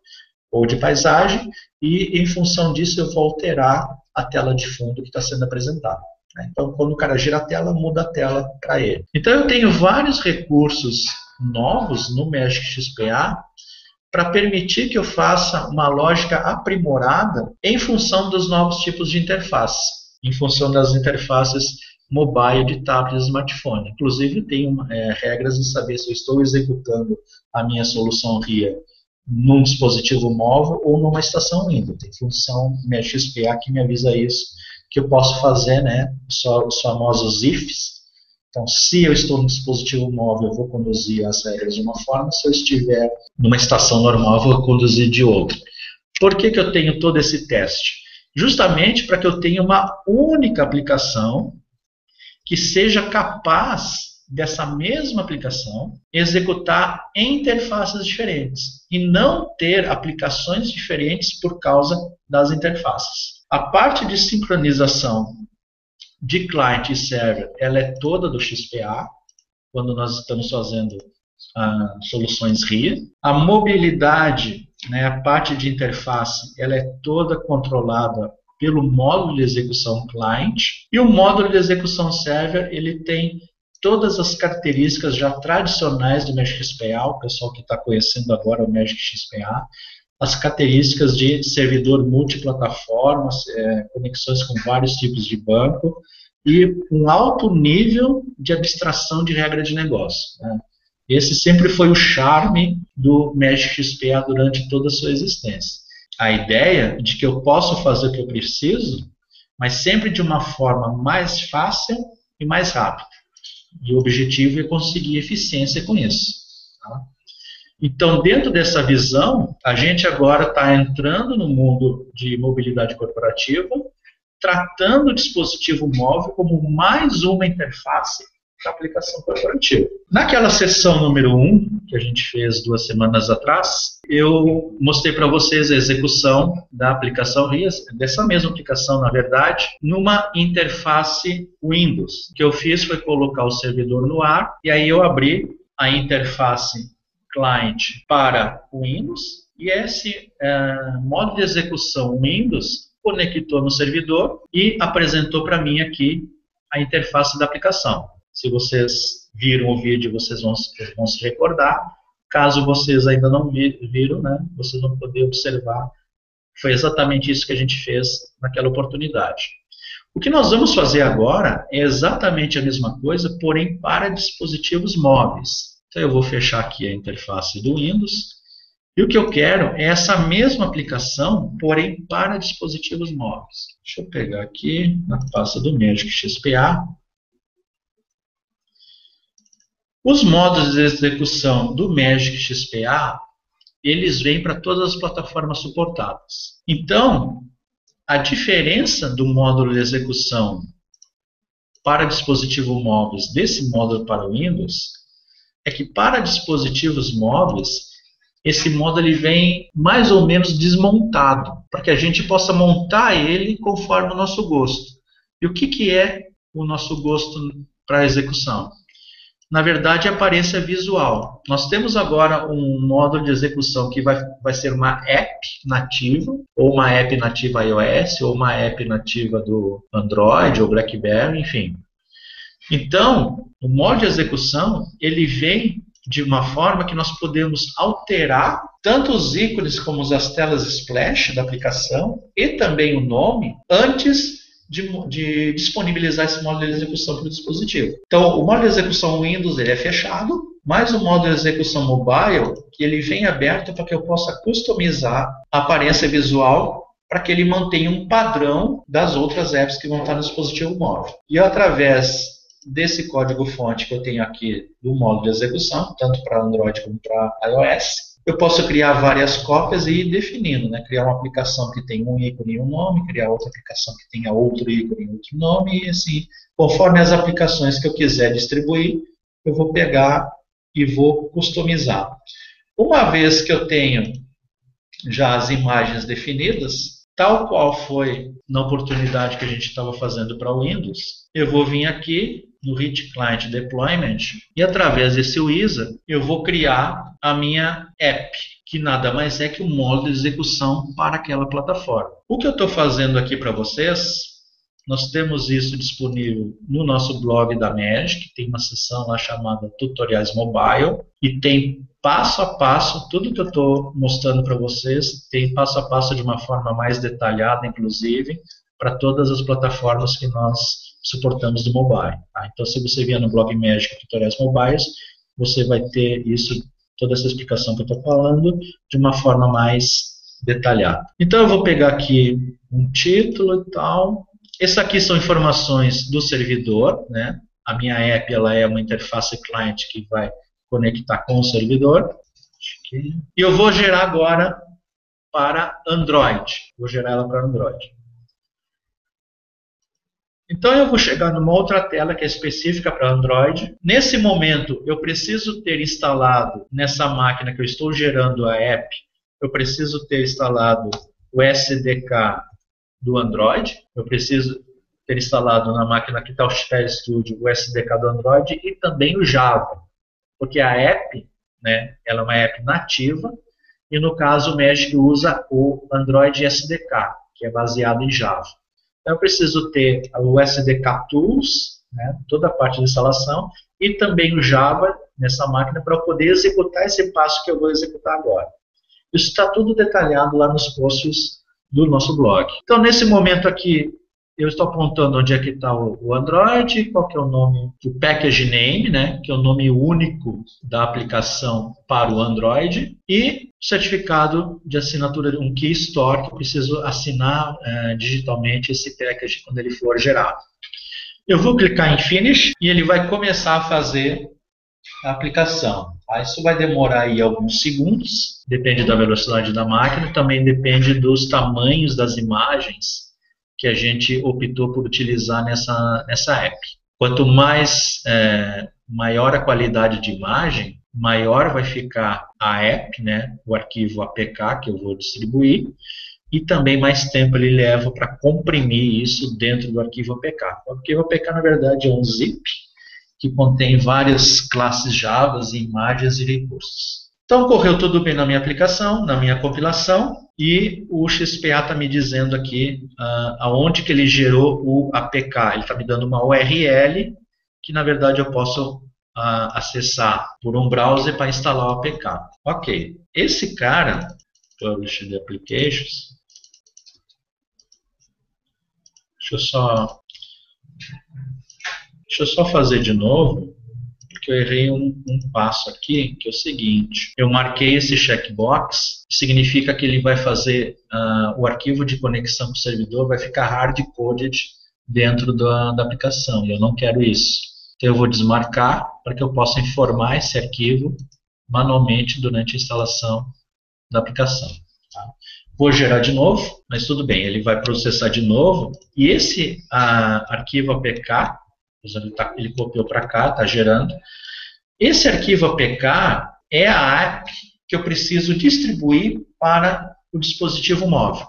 ou de paisagem, e em função disso eu vou alterar a tela de fundo que está sendo apresentada. Então, quando o cara gira a tela, muda a tela para ele. Então, eu tenho vários recursos novos no Magic XPA para permitir que eu faça uma lógica aprimorada em função dos novos tipos de interface, em função das interfaces mobile de tablet e smartphone. Inclusive, tenho regras de saber se eu estou executando a minha solução RIA num dispositivo móvel ou numa estação Windows. Tem função Magic XPA que me avisa isso, que eu posso fazer, né, os famosos ifs. Então, se eu estou no dispositivo móvel, eu vou conduzir as regras de uma forma, se eu estiver numa estação normal, eu vou conduzir de outra. Por que eu tenho todo esse teste? Justamente para que eu tenha uma única aplicação que seja capaz dessa mesma aplicação executar em interfaces diferentes e não ter aplicações diferentes por causa das interfaces. A parte de sincronização de client e server, ela é toda do XPA, quando nós estamos fazendo soluções RIA. A mobilidade, né, a parte de interface, ela é toda controlada pelo módulo de execução client, e o módulo de execução server, ele tem todas as características já tradicionais do Magic XPA, o pessoal que está conhecendo agora o Magic XPA, as características de servidor multiplataforma, conexões com vários tipos de banco e um alto nível de abstração de regra de negócio, né? Esse sempre foi o charme do Magic XPA durante toda a sua existência. A ideia de que eu posso fazer o que eu preciso, mas sempre de uma forma mais fácil e mais rápida. E o objetivo é conseguir eficiência com isso. Tá? Então, dentro dessa visão, a gente agora está entrando no mundo de mobilidade corporativa, tratando o dispositivo móvel como mais uma interface da aplicação corporativa. Naquela sessão número 1, que a gente fez 2 semanas atrás, eu mostrei para vocês a execução da aplicação RIAS, dessa mesma aplicação, na verdade, numa interface Windows. O que eu fiz foi colocar o servidor no ar, e aí eu abri a interface client para o Windows, e esse modo de execução Windows conectou no servidor e apresentou para mim aqui a interface da aplicação. Se vocês viram o vídeo, vocês vão se recordar. Caso vocês ainda não viram, né, vocês vão poder observar. Foi exatamente isso que a gente fez naquela oportunidade. O que nós vamos fazer agora é exatamente a mesma coisa, porém para dispositivos móveis. Então eu vou fechar aqui a interface do Windows. E o que eu quero é essa mesma aplicação, porém para dispositivos móveis. Deixa eu pegar aqui na pasta do Magic XPA. Os modos de execução do Magic XPA, eles vêm para todas as plataformas suportadas. Então, a diferença do módulo de execução para dispositivos móveis desse módulo para o Windows é que para dispositivos móveis, esse módulo ele vem mais ou menos desmontado, para que a gente possa montar ele conforme o nosso gosto. E o que é o nosso gosto para a execução? Na verdade, a aparência visual. Nós temos agora um módulo de execução que vai ser uma app nativa, ou uma app nativa iOS, ou uma app nativa do Android ou BlackBerry, enfim. Então, o módulo de execução, ele vem de uma forma que nós podemos alterar tanto os ícones como as telas splash da aplicação e também o nome antes de disponibilizar esse módulo de execução para o dispositivo. Então, o módulo de execução Windows ele é fechado, mas o módulo de execução mobile que ele vem aberto para que eu possa customizar a aparência visual para que ele mantenha um padrão das outras apps que vão estar no dispositivo móvel. E através desse código-fonte que eu tenho aqui do módulo de execução, tanto para Android como para iOS, eu posso criar várias cópias e ir definindo, né? Criar uma aplicação que tem um ícone e um nome, criar outra aplicação que tenha outro ícone e outro nome, e assim, conforme as aplicações que eu quiser distribuir, eu vou pegar e vou customizar. Uma vez que eu tenho já as imagens definidas, tal qual foi na oportunidade que a gente estava fazendo para o Windows, eu vou vir aqui no Hit Client Deployment e através desse Wizard eu vou criar a minha app, que nada mais é que um módulo de execução para aquela plataforma. O que eu estou fazendo aqui para vocês, nós temos isso disponível no nosso blog da Magic, tem uma seção lá chamada Tutoriais Mobile e tem passo a passo, tudo que eu estou mostrando para vocês, tem passo a passo de uma forma mais detalhada, inclusive, para todas as plataformas que nós suportamos do mobile. Tá? Então, se você vier no blog Magic Tutoriais Mobiles, você vai ter isso, toda essa explicação que eu estou falando, de uma forma mais detalhada. Então, eu vou pegar aqui um título e tal. Essas aqui são informações do servidor, né? A minha app ela é uma interface client que vai conectar com o servidor. E eu vou gerar agora para Android. Vou gerar ela para Android. Então eu vou chegar numa outra tela que é específica para Android. Nesse momento eu preciso ter instalado nessa máquina que eu estou gerando a app, eu preciso ter instalado o SDK do Android, eu preciso ter instalado na máquina que está o Xperia Studio o SDK do Android e também o Java, porque a app, né, ela é uma app nativa e no caso o Magic usa o Android SDK, que é baseado em Java. Então eu preciso ter o SDK Tools, né, toda a parte de instalação, e também o Java nessa máquina para eu poder executar esse passo que eu vou executar agora. Isso está tudo detalhado lá nos posts do nosso blog. Então nesse momento aqui, eu estou apontando onde é que está o Android, qual que é o nome, o package name, né, que é o nome único da aplicação para o Android, e o certificado de assinatura, um Key Store, que eu preciso assinar digitalmente esse package quando ele for gerado. Eu vou clicar em Finish e ele vai começar a fazer a aplicação. Isso vai demorar aí alguns segundos, depende da velocidade da máquina, também depende dos tamanhos das imagens que a gente optou por utilizar nessa app. Quanto maior a qualidade de imagem, maior vai ficar a app, né, o arquivo APK que eu vou distribuir, e também mais tempo ele leva para comprimir isso dentro do arquivo APK. O arquivo APK, na verdade, é um zip que contém várias classes Java, imagens e recursos. Então, correu tudo bem na minha aplicação, na minha compilação, e o XPA está me dizendo aqui aonde que ele gerou o APK. Ele está me dando uma URL que, na verdade, eu posso acessar por um browser para instalar o APK. Ok. Esse cara, Publish the Applications, deixa eu só fazer de novo, porque eu errei um passo aqui, que é o seguinte. Eu marquei esse checkbox, significa que ele vai fazer o arquivo de conexão com o servidor, vai ficar hard-coded dentro da aplicação, e eu não quero isso. Então eu vou desmarcar para que eu possa informar esse arquivo manualmente durante a instalação da aplicação. Tá? Vou gerar de novo, mas tudo bem, ele vai processar de novo, e esse arquivo APK, ele copiou para cá, está gerando. Esse arquivo APK é a app que eu preciso distribuir para o dispositivo móvel.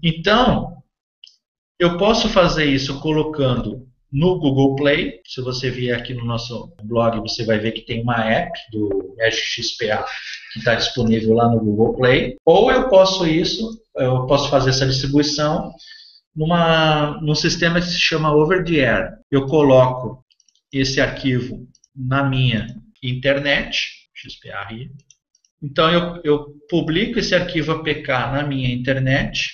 Então, eu posso fazer isso colocando no Google Play. Se você vier aqui no nosso blog, você vai ver que tem uma app do Magic XPA que está disponível lá no Google Play. Ou eu posso fazer essa distribuição num sistema que se chama Over the Air. Eu coloco esse arquivo na minha internet, XPA. Então eu publico esse arquivo APK na minha internet,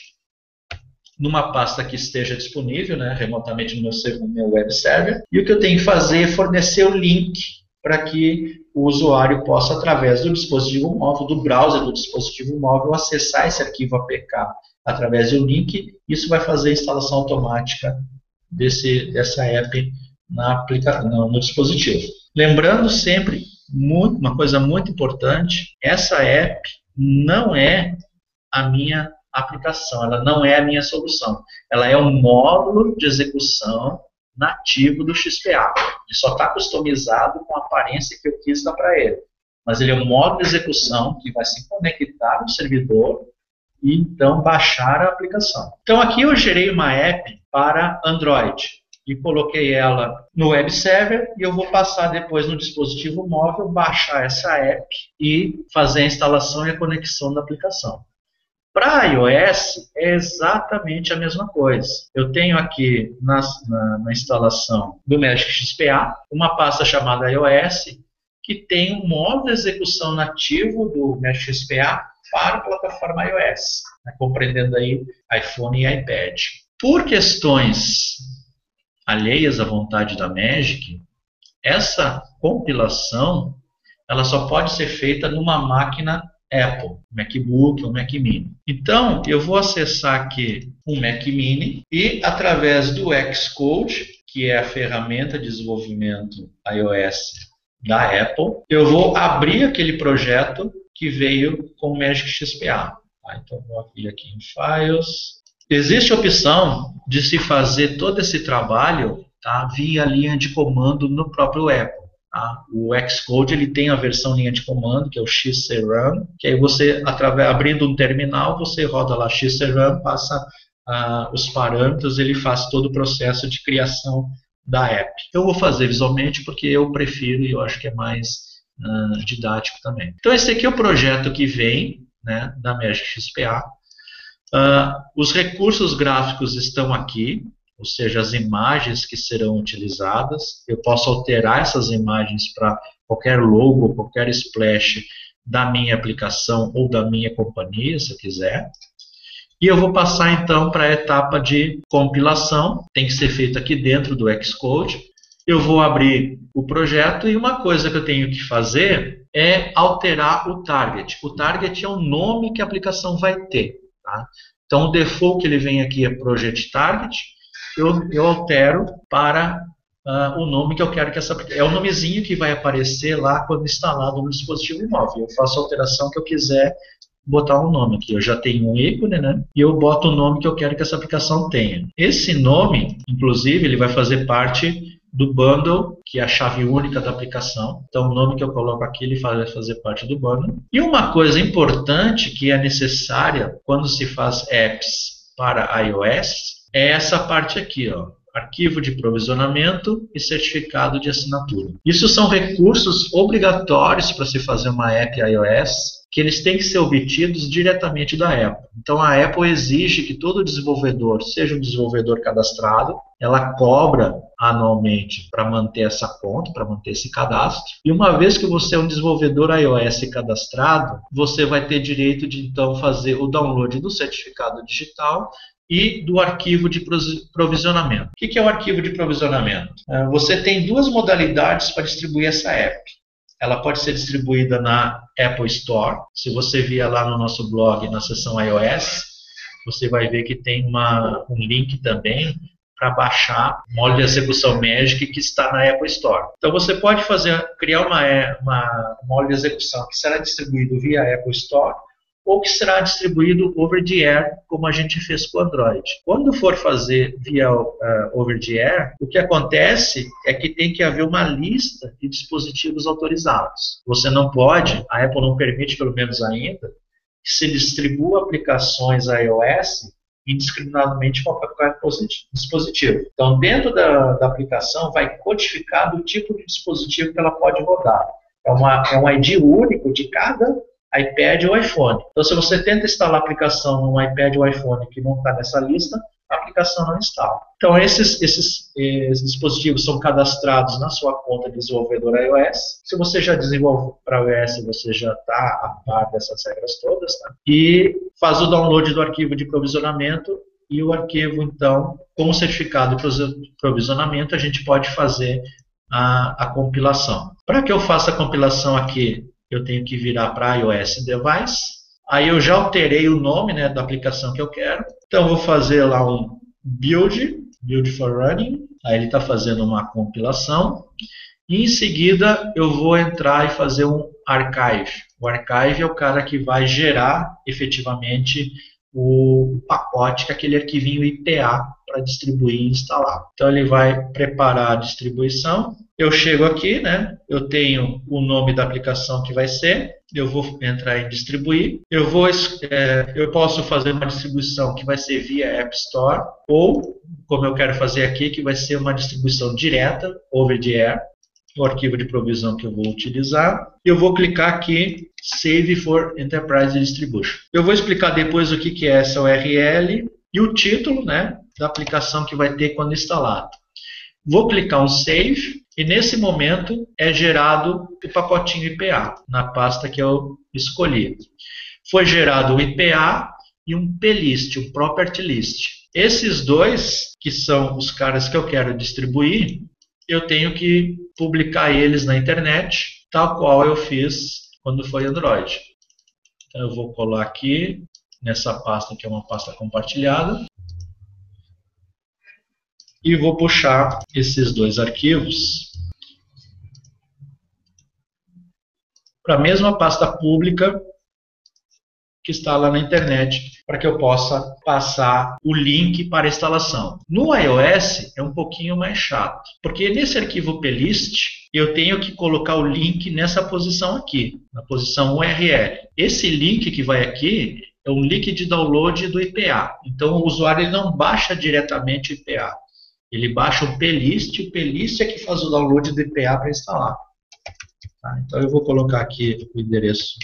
numa pasta que esteja disponível, né, remotamente no meu web server, e o que eu tenho que fazer é fornecer o link para que o usuário possa, através do dispositivo móvel, do browser do dispositivo móvel, acessar esse arquivo APK através de um link. Isso vai fazer a instalação automática dessa app no dispositivo. Lembrando sempre, uma coisa muito importante, essa app não é a minha aplicação, ela não é a minha solução. Ela é um módulo de execução nativo do XPA. Ele só está customizado com a aparência que eu quis dar para ele. Mas ele é um módulo de execução que vai se conectar no servidor e então baixar a aplicação. Então aqui eu gerei uma app para Android e coloquei ela no web server, e eu vou passar depois no dispositivo móvel, baixar essa app e fazer a instalação e a conexão da aplicação. Para iOS é exatamente a mesma coisa. Eu tenho aqui na instalação do Magic XPA uma pasta chamada iOS que tem um modo de execução nativo do Magic XPA para a plataforma iOS, né, compreendendo aí iPhone e iPad. Por questões alheias à vontade da Magic, essa compilação ela só pode ser feita numa máquina Apple, MacBook ou Mac Mini. Então, eu vou acessar aqui um Mac Mini e, através do Xcode, que é a ferramenta de desenvolvimento iOS da Apple, eu vou abrir aquele projeto que veio com o Magic XPA. Tá? Então, vou abrir aqui em Files. Existe a opção de se fazer todo esse trabalho, tá, via linha de comando no próprio Apple. Tá? O Xcode ele tem a versão linha de comando, que é o XCRUN, que aí você, abrindo um terminal, você roda lá XCRUN, passa os parâmetros, ele faz todo o processo de criação da app. Eu vou fazer visualmente porque eu prefiro e eu acho que é mais didático também. Então esse aqui é o projeto que vem, né, da Magic XPA. Os recursos gráficos estão aqui, ou seja, as imagens que serão utilizadas. Eu posso alterar essas imagens para qualquer logo, qualquer splash da minha aplicação ou da minha companhia, se eu quiser. E eu vou passar então para a etapa de compilação, tem que ser feito aqui dentro do Xcode. Eu vou abrir o projeto e uma coisa que eu tenho que fazer é alterar o target. O target é o nome que a aplicação vai ter. Tá? Então o default que ele vem aqui é Project Target. Eu altero para o nome que eu quero que essa aplicação... É o nomezinho que vai aparecer lá quando instalado no dispositivo móvel. Eu faço a alteração que eu quiser botar um nome aqui. Eu já tenho um ícone, né? E eu boto o nome que eu quero que essa aplicação tenha. Esse nome, inclusive, ele vai fazer parte do bundle, que é a chave única da aplicação. Então, o nome que eu coloco aqui, ele vai fazer parte do bundle. E uma coisa importante que é necessária quando se faz apps para iOS é essa parte aqui, ó. Arquivo de provisionamento e certificado de assinatura. Isso são recursos obrigatórios para se fazer uma app iOS, que eles têm que ser obtidos diretamente da Apple. Então a Apple exige que todo desenvolvedor seja um desenvolvedor cadastrado, ela cobra anualmente para manter essa conta, para manter esse cadastro, e uma vez que você é um desenvolvedor iOS cadastrado, você vai ter direito de então fazer o download do certificado digital e do arquivo de provisionamento. O que é o arquivo de provisionamento? Você tem duas modalidades para distribuir essa app. Ela pode ser distribuída na Apple Store. Se você vier lá no nosso blog, na seção iOS, você vai ver que tem um link também para baixar o módulo de execução Magic que está na Apple Store. Então você pode criar uma módulo de execução que será distribuído via Apple Store ou que será distribuído over the air, como a gente fez com o Android. Quando for fazer via over the air, o que acontece é que tem que haver uma lista de dispositivos autorizados. Você não pode, a Apple não permite, pelo menos ainda, que se distribua aplicações iOS indiscriminadamente para qualquer dispositivo. Então, dentro da aplicação, vai codificado o tipo de dispositivo que ela pode rodar. É um ID único de cada iPad ou iPhone. Então, se você tenta instalar a aplicação no iPad ou iPhone que não está nessa lista, a aplicação não instala. Então, esses dispositivos são cadastrados na sua conta de desenvolvedor iOS. Se você já desenvolve para iOS, você já está a par dessas regras todas. Tá? E faz o download do arquivo de provisionamento e o arquivo, então, com o certificado de provisionamento, a gente pode fazer a compilação. Para que eu faça a compilação aqui, eu tenho que virar para iOS Device. Aí eu já alterei o nome, né, da aplicação que eu quero. Então eu vou fazer lá um build for running. Aí ele está fazendo uma compilação. E em seguida eu vou entrar e fazer um archive. O archive é o cara que vai gerar efetivamente o pacote, aquele arquivinho IPA para distribuir e instalar. Então ele vai preparar a distribuição. Eu chego aqui, né? Eu tenho o nome da aplicação que vai ser. Eu vou entrar em distribuir. Eu posso fazer uma distribuição que vai ser via App Store ou, como eu quero fazer aqui, que vai ser uma distribuição direta, over the air, o arquivo de provisão que eu vou utilizar. Eu vou clicar aqui, Save for Enterprise Distribution. Eu vou explicar depois o que é essa URL e o título, né, da aplicação que vai ter quando instalado. Vou clicar um Save e nesse momento é gerado o pacotinho IPA na pasta que eu escolhi. Foi gerado o IPA e um plist, um Property List. Esses dois, que são os caras que eu quero distribuir, eu tenho que publicar eles na internet, tal qual eu fiz quando foi Android. Então eu vou colar aqui nessa pasta que é uma pasta compartilhada. E vou puxar esses dois arquivos para a mesma pasta pública que está lá na internet, para que eu possa passar o link para a instalação. No iOS é um pouquinho mais chato, porque nesse arquivo plist eu tenho que colocar o link nessa posição aqui, na posição URL. Esse link que vai aqui é um link de download do IPA. Então o usuário ele não baixa diretamente o IPA. Ele baixa o plist, o plist é que faz o download do IPA para instalar. Tá, então eu vou colocar aqui o endereço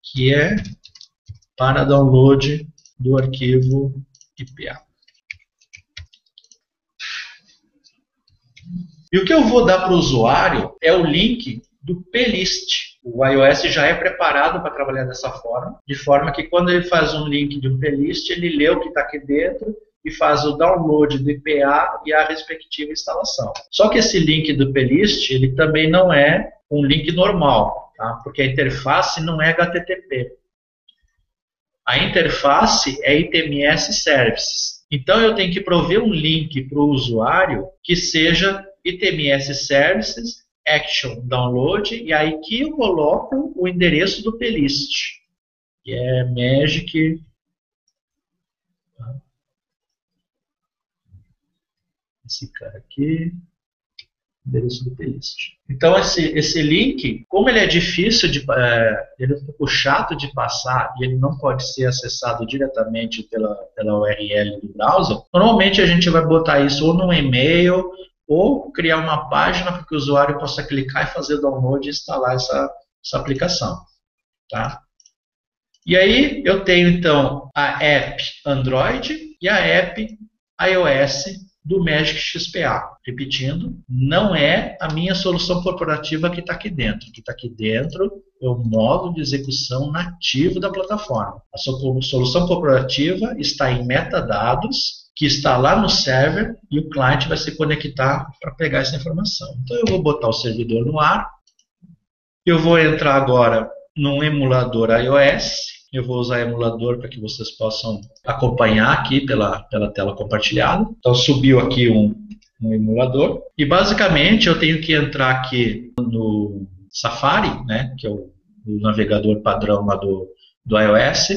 que é para download do arquivo IPA. E o que eu vou dar para o usuário é o link do plist. O iOS já é preparado para trabalhar dessa forma, de forma que quando ele faz um link de um plist, ele lê o que está aqui dentro e faz o download do IPA e a respectiva instalação. Só que esse link do plist, ele também não é um link normal, tá? Porque a interface não é HTTP. A interface é ITMS Services. Então eu tenho que prover um link para o usuário que seja ITMS Services, Action Download, e aí que eu coloco o endereço do plist. que é Magic. Esse cara aqui, endereço do playlist. Então esse link, como ele é difícil ele é um pouco chato de passar e ele não pode ser acessado diretamente pela URL do browser, normalmente a gente vai botar isso ou no e-mail ou criar uma página para que o usuário possa clicar e fazer download e instalar essa aplicação. Tá? E aí eu tenho então a app Android e a app iOS do Magic XPA. Repetindo, não é a minha solução corporativa que está aqui dentro. O que está aqui dentro é o módulo de execução nativo da plataforma. A solução corporativa está em metadados, que está lá no server, e o cliente vai se conectar para pegar essa informação. Então eu vou botar o servidor no ar, eu vou entrar agora num emulador iOS. Eu vou usar emulador para que vocês possam acompanhar aqui pela tela compartilhada. Então subiu aqui um emulador. E basicamente eu tenho que entrar aqui no Safari, né, que é o navegador padrão lá do iOS,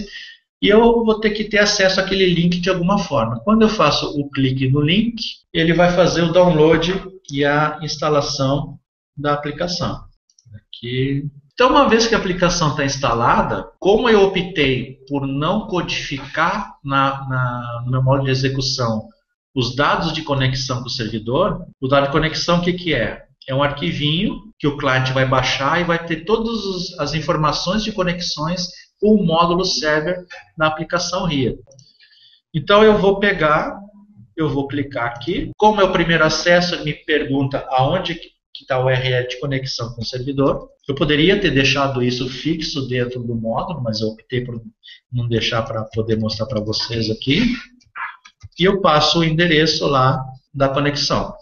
e eu vou ter que ter acesso àquele link de alguma forma. Quando eu faço o clique no link, ele vai fazer o download e a instalação da aplicação. Aqui. Então, uma vez que a aplicação está instalada, como eu optei por não codificar no meu módulo de execução os dados de conexão com o servidor, o dado de conexão o que é? É um arquivinho que o cliente vai baixar e vai ter todas as informações de conexões com o módulo server na aplicação RIA. Então, eu vou pegar, eu vou clicar aqui. Como é o primeiro acesso, ele me pergunta aonde que está o URL de conexão com o servidor. Eu poderia ter deixado isso fixo dentro do módulo, mas eu optei por não deixar para poder mostrar para vocês aqui. E eu passo o endereço lá da conexão.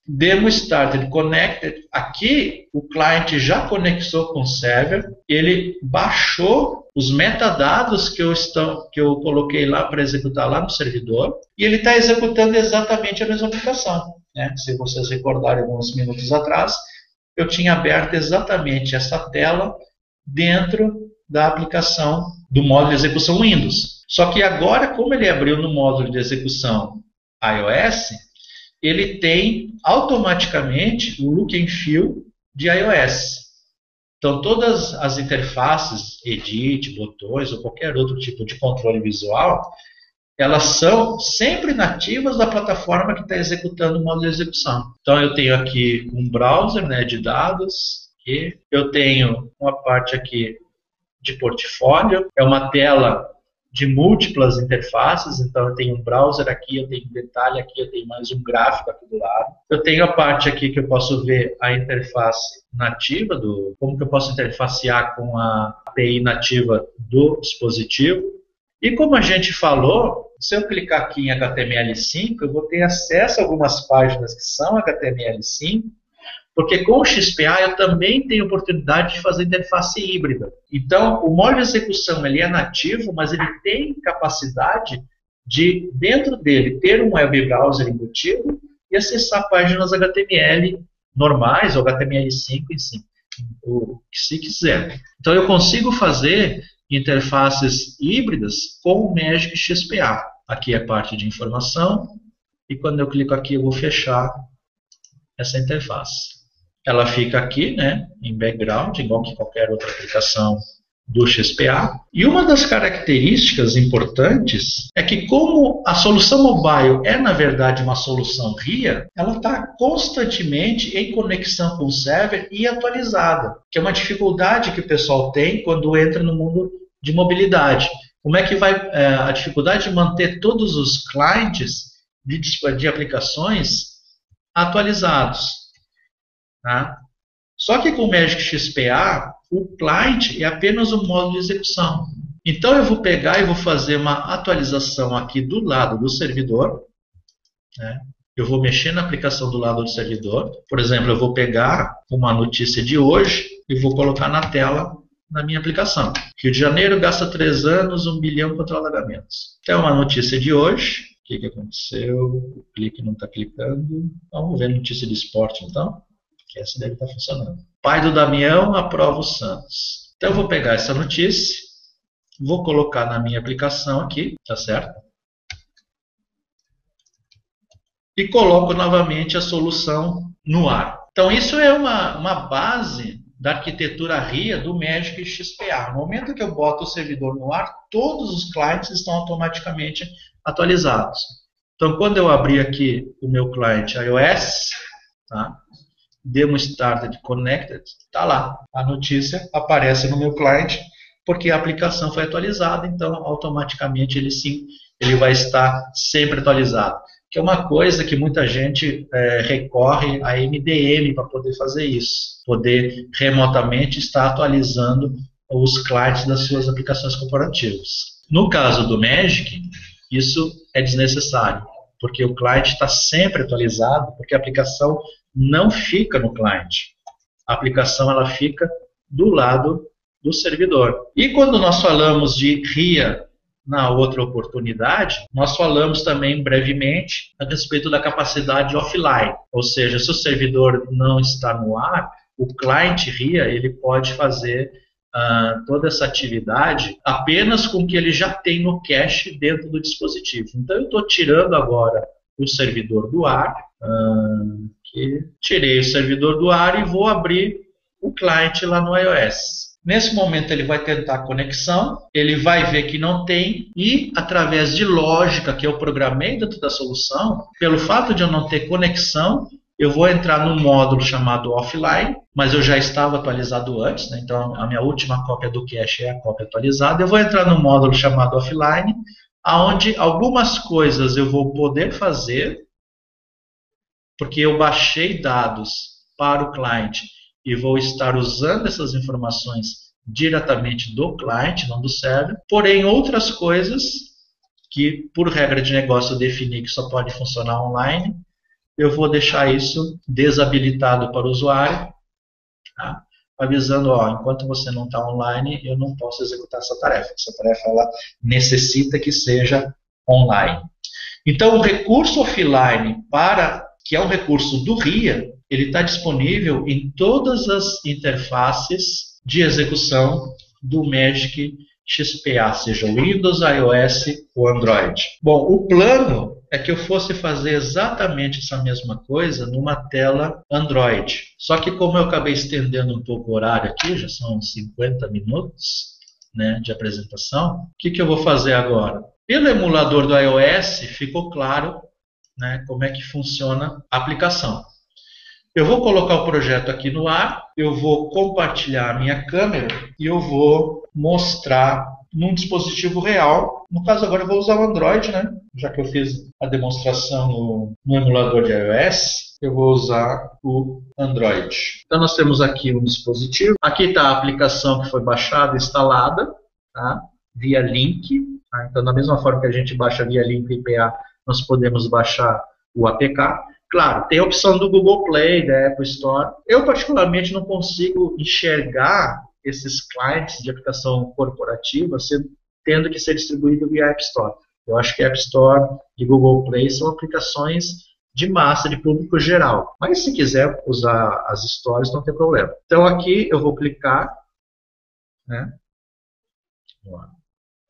Demo started connected. Aqui o cliente já conectou com o server, ele baixou os metadados que eu coloquei lá para executar lá no servidor, e ele está executando exatamente a mesma aplicação. Né? Se vocês recordarem alguns minutos atrás, eu tinha aberto exatamente essa tela dentro da aplicação do módulo de execução Windows. Só que agora, como ele abriu no módulo de execução iOS, ele tem automaticamente o look and feel de iOS. Então, todas as interfaces, edit, botões ou qualquer outro tipo de controle visual, elas são sempre nativas da plataforma que está executando o módulo de execução. Então, eu tenho aqui um browser, né, de dados, e eu tenho uma parte aqui de portfólio, é uma tela de múltiplas interfaces, então eu tenho um browser aqui, eu tenho um detalhe aqui, eu tenho mais um gráfico aqui do lado. Eu tenho a parte aqui que eu posso ver a interface nativa, como que eu posso interfacear com a API nativa do dispositivo. E como a gente falou, se eu clicar aqui em HTML5, eu vou ter acesso a algumas páginas que são HTML5, porque com o XPA eu também tenho oportunidade de fazer interface híbrida. Então, o módulo de execução ele é nativo, mas ele tem capacidade de, dentro dele, ter um web browser embutido e acessar páginas HTML normais, ou HTML5 em si, o que se quiser. Então, eu consigo fazer interfaces híbridas com o Magic XPA. Aqui é a parte de informação, e quando eu clico aqui, eu vou fechar essa interface. Ela fica aqui, né, em background, igual que qualquer outra aplicação do XPA. E uma das características importantes é que, como a solução mobile é, na verdade, uma solução RIA, ela está constantemente em conexão com o server e atualizada, que é uma dificuldade que o pessoal tem quando entra no mundo de mobilidade. Como é que vai a dificuldade de manter todos os clientes de aplicações atualizados? Tá? Só que com o Magic XPA, o client é apenas o módulo de execução. Então eu vou pegar e vou fazer uma atualização aqui do lado do servidor. Né? Eu vou mexer na aplicação do lado do servidor. Por exemplo, eu vou pegar uma notícia de hoje e vou colocar na tela na minha aplicação. Rio de Janeiro gasta 3 anos, 1 bilhão contra alagamentos. Então, uma notícia de hoje. O que aconteceu? O clique não está clicando. Vamos ver notícia de esporte, então. Que essa deve estar funcionando. Pai do Damião aprova o Santos. Então eu vou pegar essa notícia vou colocar na minha aplicação aqui, tá certo? E coloco novamente a solução no ar. Então isso é uma base da arquitetura RIA do Magic XPA. No momento que eu boto o servidor no ar, todos os clientes estão automaticamente atualizados. Então quando eu abrir aqui o meu cliente iOS, tá? Demo Started Connected, está lá. A notícia aparece no meu cliente porque a aplicação foi atualizada, então automaticamente ele vai estar sempre atualizado. Que é uma coisa que muita gente recorre a MDM para poder fazer isso, poder remotamente estar atualizando os clientes das suas aplicações corporativas. No caso do Magic, isso é desnecessário, porque o cliente está sempre atualizado, porque a aplicação não fica no cliente. A aplicação ela fica do lado do servidor. E quando nós falamos de RIA na outra oportunidade, nós falamos também brevemente a respeito da capacidade offline. Ou seja, se o servidor não está no ar, o cliente RIA ele pode fazer toda essa atividade apenas com o que ele já tem no cache dentro do dispositivo. Então eu estou tirando agora o servidor do ar, tirei o servidor do ar e vou abrir o cliente lá no iOS. Nesse momento ele vai tentar a conexão, ele vai ver que não tem e através de lógica que eu programei dentro da solução, pelo fato de eu não ter conexão, eu vou entrar num módulo chamado offline, mas eu já estava atualizado antes, né? Então a minha última cópia do cache é a cópia atualizada. Eu vou entrar num módulo chamado offline, onde algumas coisas eu vou poder fazer, porque eu baixei dados para o cliente e vou estar usando essas informações diretamente do cliente, não do server. Porém, outras coisas que, por regra de negócio, eu defini que só pode funcionar online, eu vou deixar isso desabilitado para o usuário, tá? Avisando, enquanto você não está online, eu não posso executar essa tarefa. Essa tarefa ela necessita que seja online. Então, o recurso offline, que é um recurso do RIA, ele está disponível em todas as interfaces de execução do Magic XPA, seja o Windows, iOS ou Android. Bom, o plano é que eu fosse fazer exatamente essa mesma coisa numa tela Android. Só que como eu acabei estendendo um pouco o horário aqui, já são 50 minutos, né, de apresentação, o que eu vou fazer agora? Pelo emulador do iOS ficou claro, né, como é que funciona a aplicação. Eu vou colocar o projeto aqui no ar, eu vou compartilhar a minha câmera e eu vou mostrar num dispositivo real. No caso agora eu vou usar o Android, né? Já que eu fiz a demonstração no emulador de iOS, eu vou usar o Android. Então nós temos aqui um dispositivo. Aqui está a aplicação que foi baixada, instalada, tá? Via link. Tá? Então da mesma forma que a gente baixa via link IPA, nós podemos baixar o APK. Claro, tem a opção do Google Play, da Apple Store. Eu, particularmente, não consigo enxergar esses clientes de aplicação corporativa tendo que ser distribuído via App Store. Eu acho que a App Store e Google Play são aplicações de massa, de público geral. Mas, se quiser usar as stores, não tem problema. Então, aqui eu vou clicar, né?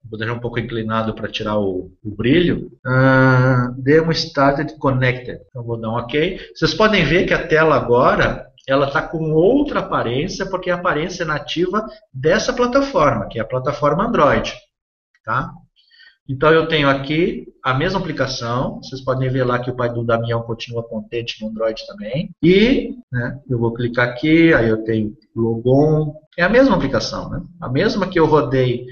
Vou deixar um pouco inclinado para tirar o brilho. Demo Started Connected. Então vou dar um OK. Vocês podem ver que a tela agora ela está com outra aparência, porque é a aparência nativa dessa plataforma, que é a plataforma Android. Tá? Então eu tenho aqui a mesma aplicação. Vocês podem ver lá que o pai do Damião continua contente no Android também. E né, eu vou clicar aqui, aí eu tenho Logon. É a mesma aplicação, né? A mesma que eu rodei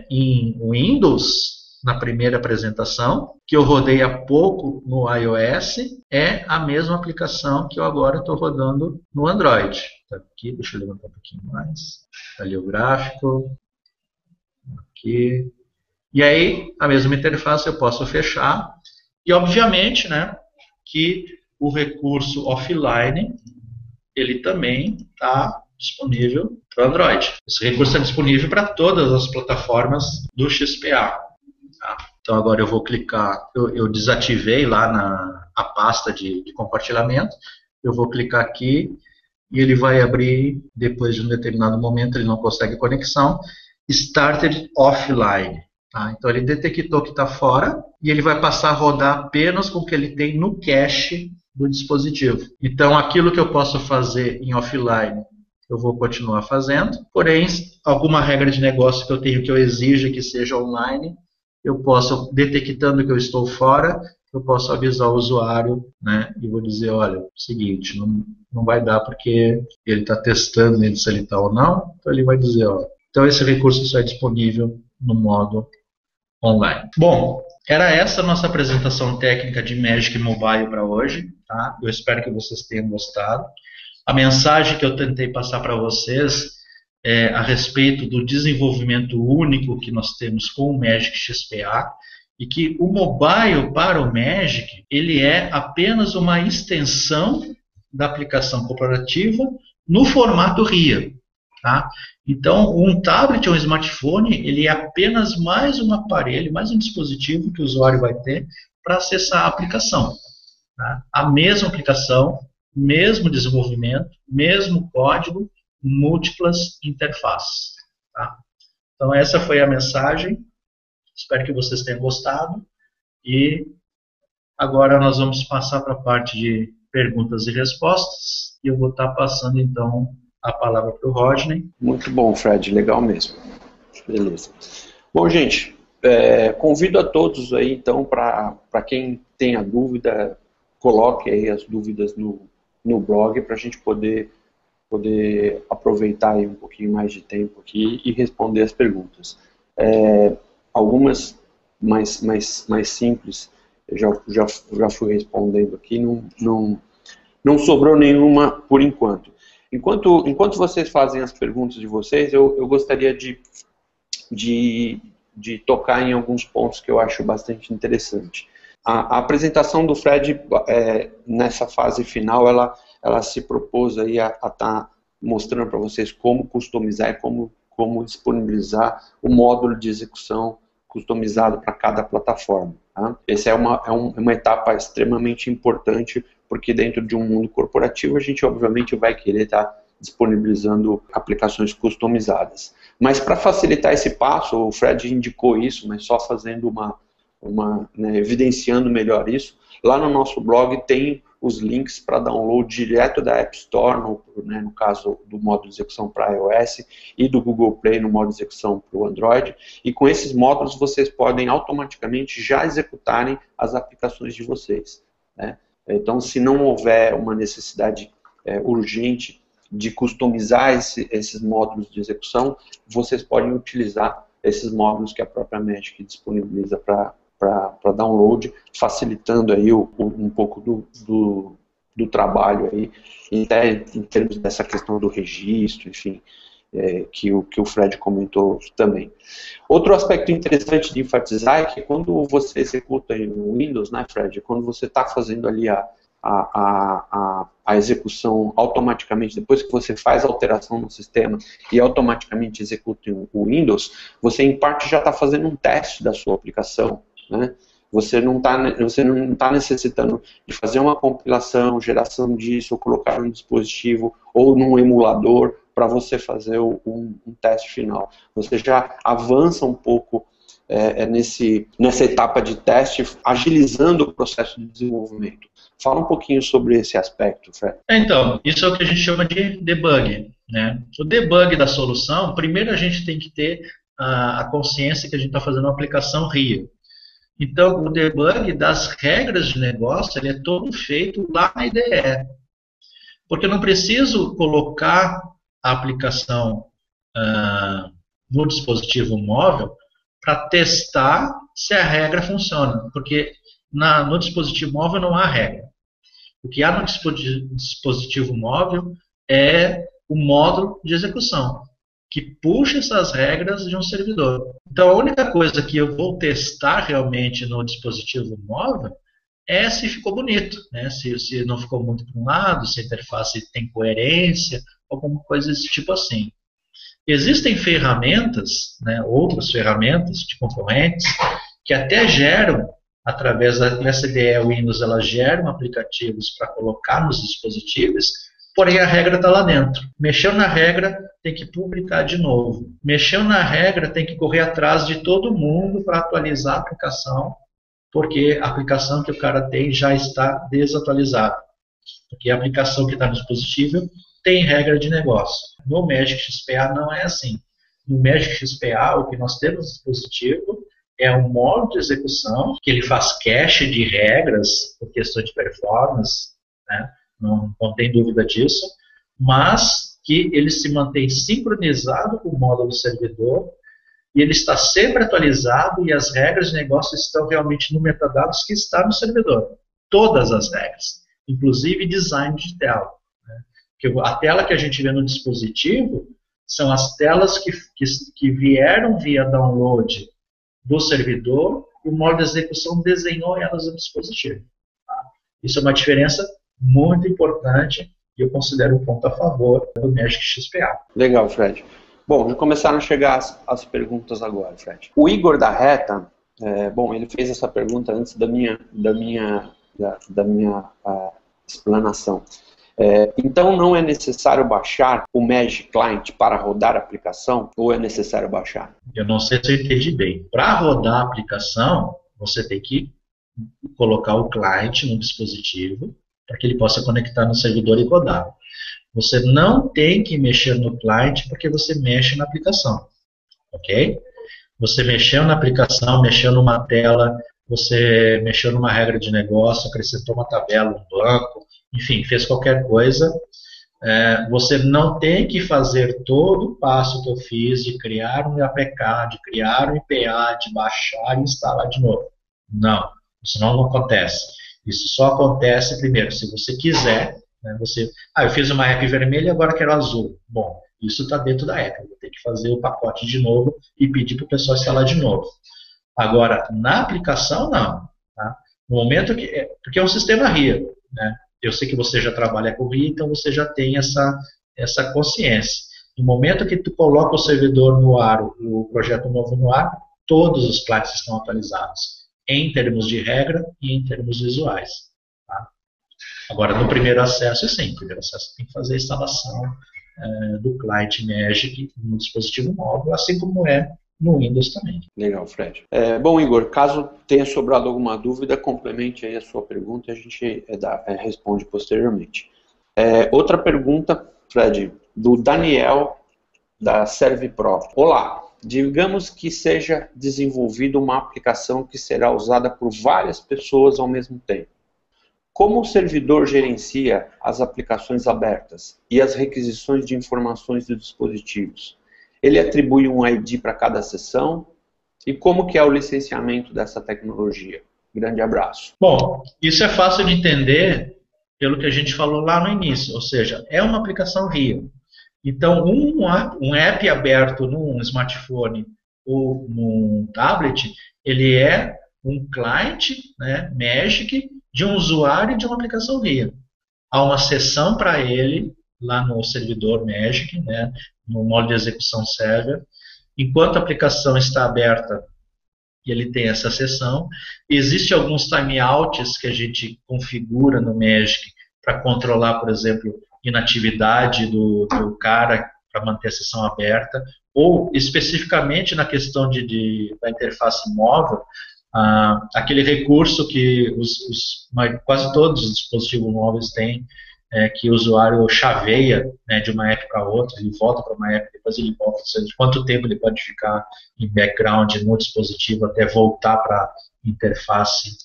em Windows, na primeira apresentação, que eu rodei há pouco no iOS, é a mesma aplicação que eu agora estou rodando no Android. Tá aqui, deixa eu levantar um pouquinho mais. Ali o gráfico. Aqui. E aí, a mesma interface eu posso fechar. E, obviamente, né, que o recurso offline, ele também está disponível para o Android. Esse recurso é disponível para todas as plataformas do XPA. Tá? Então agora eu vou clicar, eu desativei lá a pasta de compartilhamento, eu vou clicar aqui e ele vai abrir, depois de um determinado momento ele não consegue conexão, started offline. Tá? Então ele detectou que está fora e ele vai passar a rodar apenas com o que ele tem no cache do dispositivo. Então aquilo que eu posso fazer em offline eu vou continuar fazendo, porém alguma regra de negócio que eu tenho que eu exija que seja online, eu posso, detectando que eu estou fora, eu posso avisar o usuário, né, e vou dizer, olha, seguinte, não vai dar porque ele está testando se ele está ou não, então ele vai dizer, ó, então esse recurso só é disponível no modo online. Bom, era essa a nossa apresentação técnica de Magic Mobile para hoje, tá? Eu espero que vocês tenham gostado. A mensagem que eu tentei passar para vocês é a respeito do desenvolvimento único que nós temos com o Magic XPA e que o mobile para o Magic ele é apenas uma extensão da aplicação corporativa no formato RIA. Tá? Então, um tablet ou um smartphone ele é apenas mais um aparelho, mais um dispositivo que o usuário vai ter para acessar a aplicação. Tá? A mesma aplicação, mesmo desenvolvimento, mesmo código, múltiplas interfaces. Tá? Então, essa foi a mensagem. Espero que vocês tenham gostado. E agora nós vamos passar para a parte de perguntas e respostas. E eu vou estar passando, então, a palavra para o Rodney. Muito bom, Fred. Legal mesmo. Beleza. Bom, gente, convido a todos aí, então, para quem tenha dúvida, coloque aí as dúvidas no blog para a gente poder aproveitar aí um pouquinho mais de tempo aqui e responder as perguntas. Algumas mais simples, eu já fui respondendo aqui, não sobrou nenhuma por enquanto. Enquanto vocês fazem as perguntas de vocês, eu gostaria de tocar em alguns pontos que eu acho bastante interessante. A apresentação do Fred, nessa fase final, ela se propôs aí a estar mostrando para vocês como customizar e como disponibilizar o módulo de execução customizado para cada plataforma. Tá? Essa é uma etapa extremamente importante, porque dentro de um mundo corporativo a gente obviamente vai querer estar disponibilizando aplicações customizadas. Mas para facilitar esse passo, o Fred indicou isso, mas só fazendo evidenciando melhor isso, lá no nosso blog tem os links para download direto da App Store, no caso do módulo de execução para iOS, e do Google Play no módulo de execução para o Android, e com esses módulos vocês podem automaticamente já executarem as aplicações de vocês. Né? Então, se não houver uma necessidade urgente de customizar esses módulos de execução, vocês podem utilizar esses módulos que a própria Magic disponibiliza para download, facilitando aí um pouco do trabalho aí, até em termos dessa questão do registro, enfim, que o Fred comentou também. Outro aspecto interessante de enfatizar é que quando você executa em Windows, né, Fred, quando você está fazendo ali a execução automaticamente, depois que você faz a alteração no sistema e automaticamente executa o Windows, você em parte já está fazendo um teste da sua aplicação. Né? Você não está necessitando de fazer uma compilação, geração disso, ou colocar no dispositivo ou num emulador para você fazer um teste final. Você já avança um pouco nessa etapa de teste, agilizando o processo de desenvolvimento. Fala um pouquinho sobre esse aspecto, Fred. Então, isso é o que a gente chama de debug. Né? O debug da solução, primeiro a gente tem que ter a consciência que a gente está fazendo uma aplicação RIA. Então, o debug das regras de negócio ele é todo feito lá na IDE. Porque eu não preciso colocar a aplicação no dispositivo móvel para testar se a regra funciona. Porque no dispositivo móvel não há regra. O que há no dispositivo móvel é o módulo de execução, que puxa essas regras de um servidor. Então, a única coisa que eu vou testar realmente no dispositivo móvel é se ficou bonito, né? Se não ficou muito para um lado, se a interface tem coerência, alguma coisa desse tipo assim. Existem ferramentas, né, outras ferramentas de concorrentes, que até geram, através dessa IDE Windows, elas geram aplicativos para colocar nos dispositivos, porém a regra está lá dentro. Mexeu na regra, tem que publicar de novo. Mexeu na regra, tem que correr atrás de todo mundo para atualizar a aplicação, porque a aplicação que o cara tem já está desatualizada. Porque a aplicação que está no dispositivo tem regra de negócio. No Magic XPA não é assim. No Magic XPA, o que nós temos no dispositivo é um modo de execução, que ele faz cache de regras, por questão de performance, né? Não tem dúvida disso, mas que ele se mantém sincronizado com o módulo servidor, e ele está sempre atualizado, e as regras de negócio estão realmente no metadados que está no servidor. Todas as regras, inclusive design de tela. Né? A tela que a gente vê no dispositivo são as telas que vieram via download do servidor, e o modo de execução desenhou elas no dispositivo. Tá? Isso é uma diferença muito importante, e eu considero um ponto a favor do Magic XPA. Legal, Fred. Bom, já começaram a chegar as perguntas agora, Fred. O Igor da Reta, bom, ele fez essa pergunta antes da minha explanação. Então não é necessário baixar o Magic Client para rodar a aplicação, ou é necessário baixar? Eu não sei se eu entendi bem. Para rodar a aplicação, você tem que colocar o client no dispositivo, para que ele possa conectar no servidor e rodar. Você não tem que mexer no client, porque você mexe na aplicação. Ok? Você mexeu na aplicação, mexeu numa tela, você mexeu numa regra de negócio, acrescentou uma tabela, um banco, enfim, fez qualquer coisa, você não tem que fazer todo o passo que eu fiz de criar um APK, de criar um IPA, de baixar e instalar de novo. Não, isso não acontece. Isso só acontece, primeiro, se você quiser, né, eu fiz uma app vermelha e agora quero azul. Bom, isso está dentro da app, eu vou ter que fazer o pacote de novo e pedir para o pessoal instalar de novo. Agora, na aplicação, não. Tá? No momento porque é um sistema RIA, né? Eu sei que você já trabalha com RIA, então você já tem essa consciência. No momento que tu coloca o servidor no ar, o projeto novo no ar, todos os clients estão atualizados, em termos de regra e em termos visuais. Tá? Agora, no primeiro acesso, sim, no primeiro acesso tem que fazer a instalação do client Magic no dispositivo móvel, assim como é no Windows também. Legal, Fred. Bom, Igor, caso tenha sobrado alguma dúvida, complemente aí a sua pergunta e a gente responde posteriormente. Outra pergunta, Fred, do Daniel, da ServiPro. Olá, digamos que seja desenvolvida uma aplicação que será usada por várias pessoas ao mesmo tempo. Como o servidor gerencia as aplicações abertas e as requisições de informações dos dispositivos? Ele atribui um ID para cada sessão? E como que é o licenciamento dessa tecnologia? Grande abraço. Bom, isso é fácil de entender pelo que a gente falou lá no início, ou seja, é uma aplicação RIA. Então, um app aberto num smartphone ou num tablet, ele é um client, né, Magic, de um usuário de uma aplicação RIA. Há uma sessão para ele lá no servidor Magic, né, no modo de execução server. Enquanto a aplicação está aberta, ele tem essa sessão. Existem alguns timeouts que a gente configura no Magic para controlar, por exemplo, inatividade do cara para manter a sessão aberta, ou especificamente na questão da interface móvel, aquele recurso que quase todos os dispositivos móveis têm, que o usuário chaveia, né, de uma app para outra, ele volta para uma app, depois ele volta, ou seja, quanto tempo ele pode ficar em background no dispositivo até voltar para a interface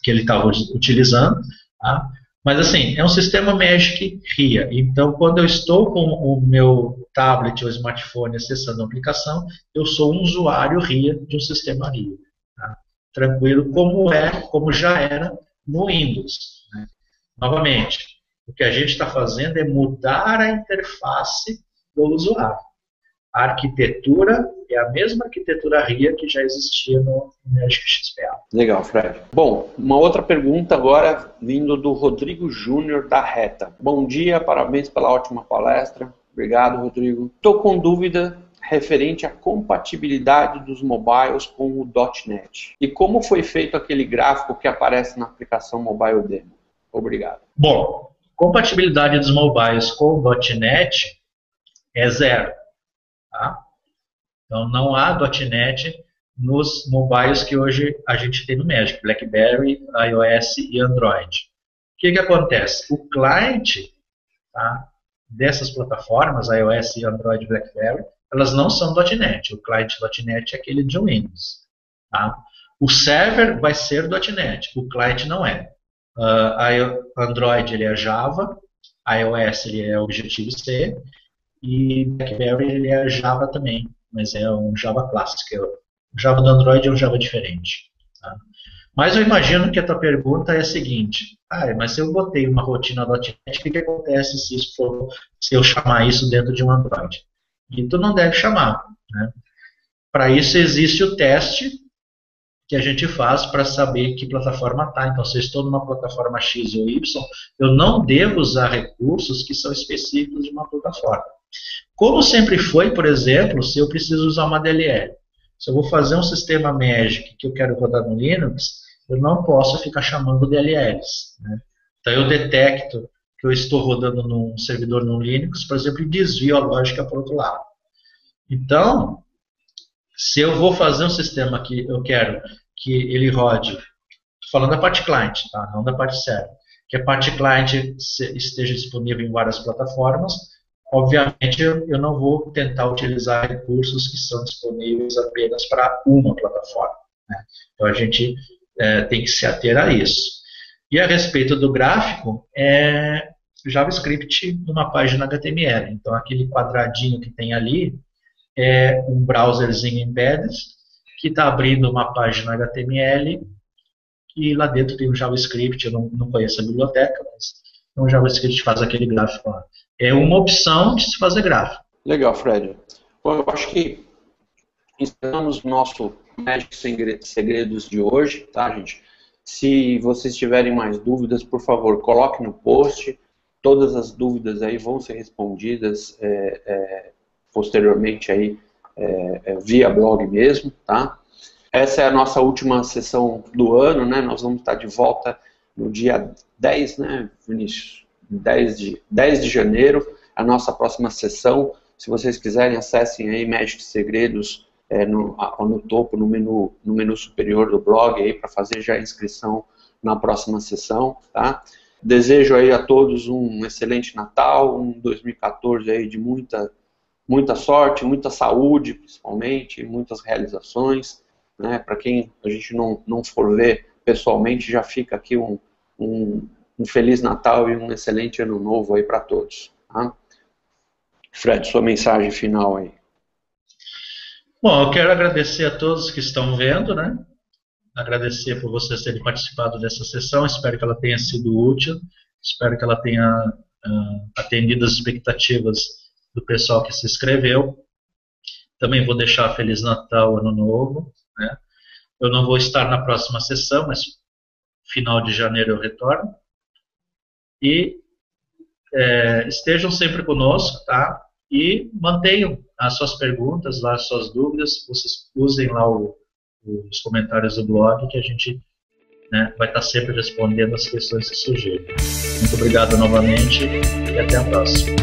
que ele estava utilizando. Tá? Mas assim, é um sistema Magic RIA, então quando eu estou com o meu tablet ou smartphone acessando a aplicação, eu sou um usuário RIA de um sistema RIA. Tá? Tranquilo, como já era no Windows. Né? Novamente, o que a gente está fazendo é mudar a interface do usuário. A arquitetura é a mesma arquitetura RIA que já existia no Magic XPA. Legal, Fred. Bom, uma outra pergunta agora vindo do Rodrigo Júnior da Reta. Bom dia, parabéns pela ótima palestra. Obrigado, Rodrigo. Estou com dúvida referente à compatibilidade dos mobiles com o .NET. E como foi feito aquele gráfico que aparece na aplicação Mobile Demo? Obrigado. Bom, Compatibilidade dos mobiles com o .NET é 0. Tá? Então não há .NET nos mobiles que hoje a gente tem no Magic, BlackBerry, iOS e Android. O que acontece? O cliente, tá, dessas plataformas, iOS, Android e BlackBerry, elas não são .NET. O cliente .NET é aquele de Windows. Tá? O server vai ser .NET, o cliente não é. Android ele é Java, iOS ele é Objective-C e BlackBerry ele é Java também, mas é um Java clássico. O Java do Android é um Java diferente. Tá? Mas eu imagino que a tua pergunta é a seguinte: mas se eu botei uma rotina .NET, o que acontece se eu chamar isso dentro de um Android? E tu não deve chamar. Né? Para isso existe o teste que a gente faz para saber que plataforma está. Então, se eu estou numa plataforma X ou Y, eu não devo usar recursos que são específicos de uma plataforma. Como sempre foi, por exemplo, se eu preciso usar uma DLL. Se eu vou fazer um sistema Magic que eu quero rodar no Linux, eu não posso ficar chamando DLLs. Né? Então, eu detecto que eu estou rodando num servidor no Linux, por exemplo, e desvio a lógica para o outro lado. Então, se eu vou fazer um sistema que eu quero que ele rode, estou falando da parte client, tá? Não da parte server, que a parte client esteja disponível em várias plataformas, obviamente eu não vou tentar utilizar recursos que são disponíveis apenas para uma plataforma. Né? Então a gente tem que se ater a isso. E a respeito do gráfico, é JavaScript numa página HTML. Então aquele quadradinho que tem ali é um browserzinho embedded que está abrindo uma página HTML e lá dentro tem um JavaScript. Eu não conheço a biblioteca, mas um JavaScript faz aquele gráfico lá. É uma opção de se fazer gráfico. Legal, Fred. Bom, eu acho que encerramos o nosso Magic Segredos de hoje, tá, gente? Se vocês tiverem mais dúvidas, por favor, coloque no post. Todas as dúvidas aí vão ser respondidas posteriormente aí, via blog mesmo, tá? Essa é a nossa última sessão do ano, né? Nós vamos estar de volta no dia 10, né, Vinícius? 10 de janeiro, a nossa próxima sessão. Se vocês quiserem, acessem aí Magic Segredos no topo, no menu superior do blog, aí para fazer já a inscrição na próxima sessão, tá? Desejo aí a todos um excelente Natal, um 2014 aí de muita sorte, muita saúde, principalmente, muitas realizações, né? Para quem a gente não for ver pessoalmente, já fica aqui um Feliz Natal e um excelente Ano Novo aí para todos. Tá? Fred, sua mensagem final aí. Bom, eu quero agradecer a todos que estão vendo, né? Agradecer por vocês terem participado dessa sessão. Espero que ela tenha sido útil. Espero que ela tenha atendido as expectativas do pessoal que se inscreveu. Também vou deixar Feliz Natal, Ano Novo. Né? Eu não vou estar na próxima sessão, mas final de janeiro eu retorno. E estejam sempre conosco, tá? E mantenham as suas perguntas, lá, as suas dúvidas. Vocês usem lá os comentários do blog, que a gente, né, vai estar sempre respondendo as questões que surgirem. Muito obrigado novamente e até a próxima.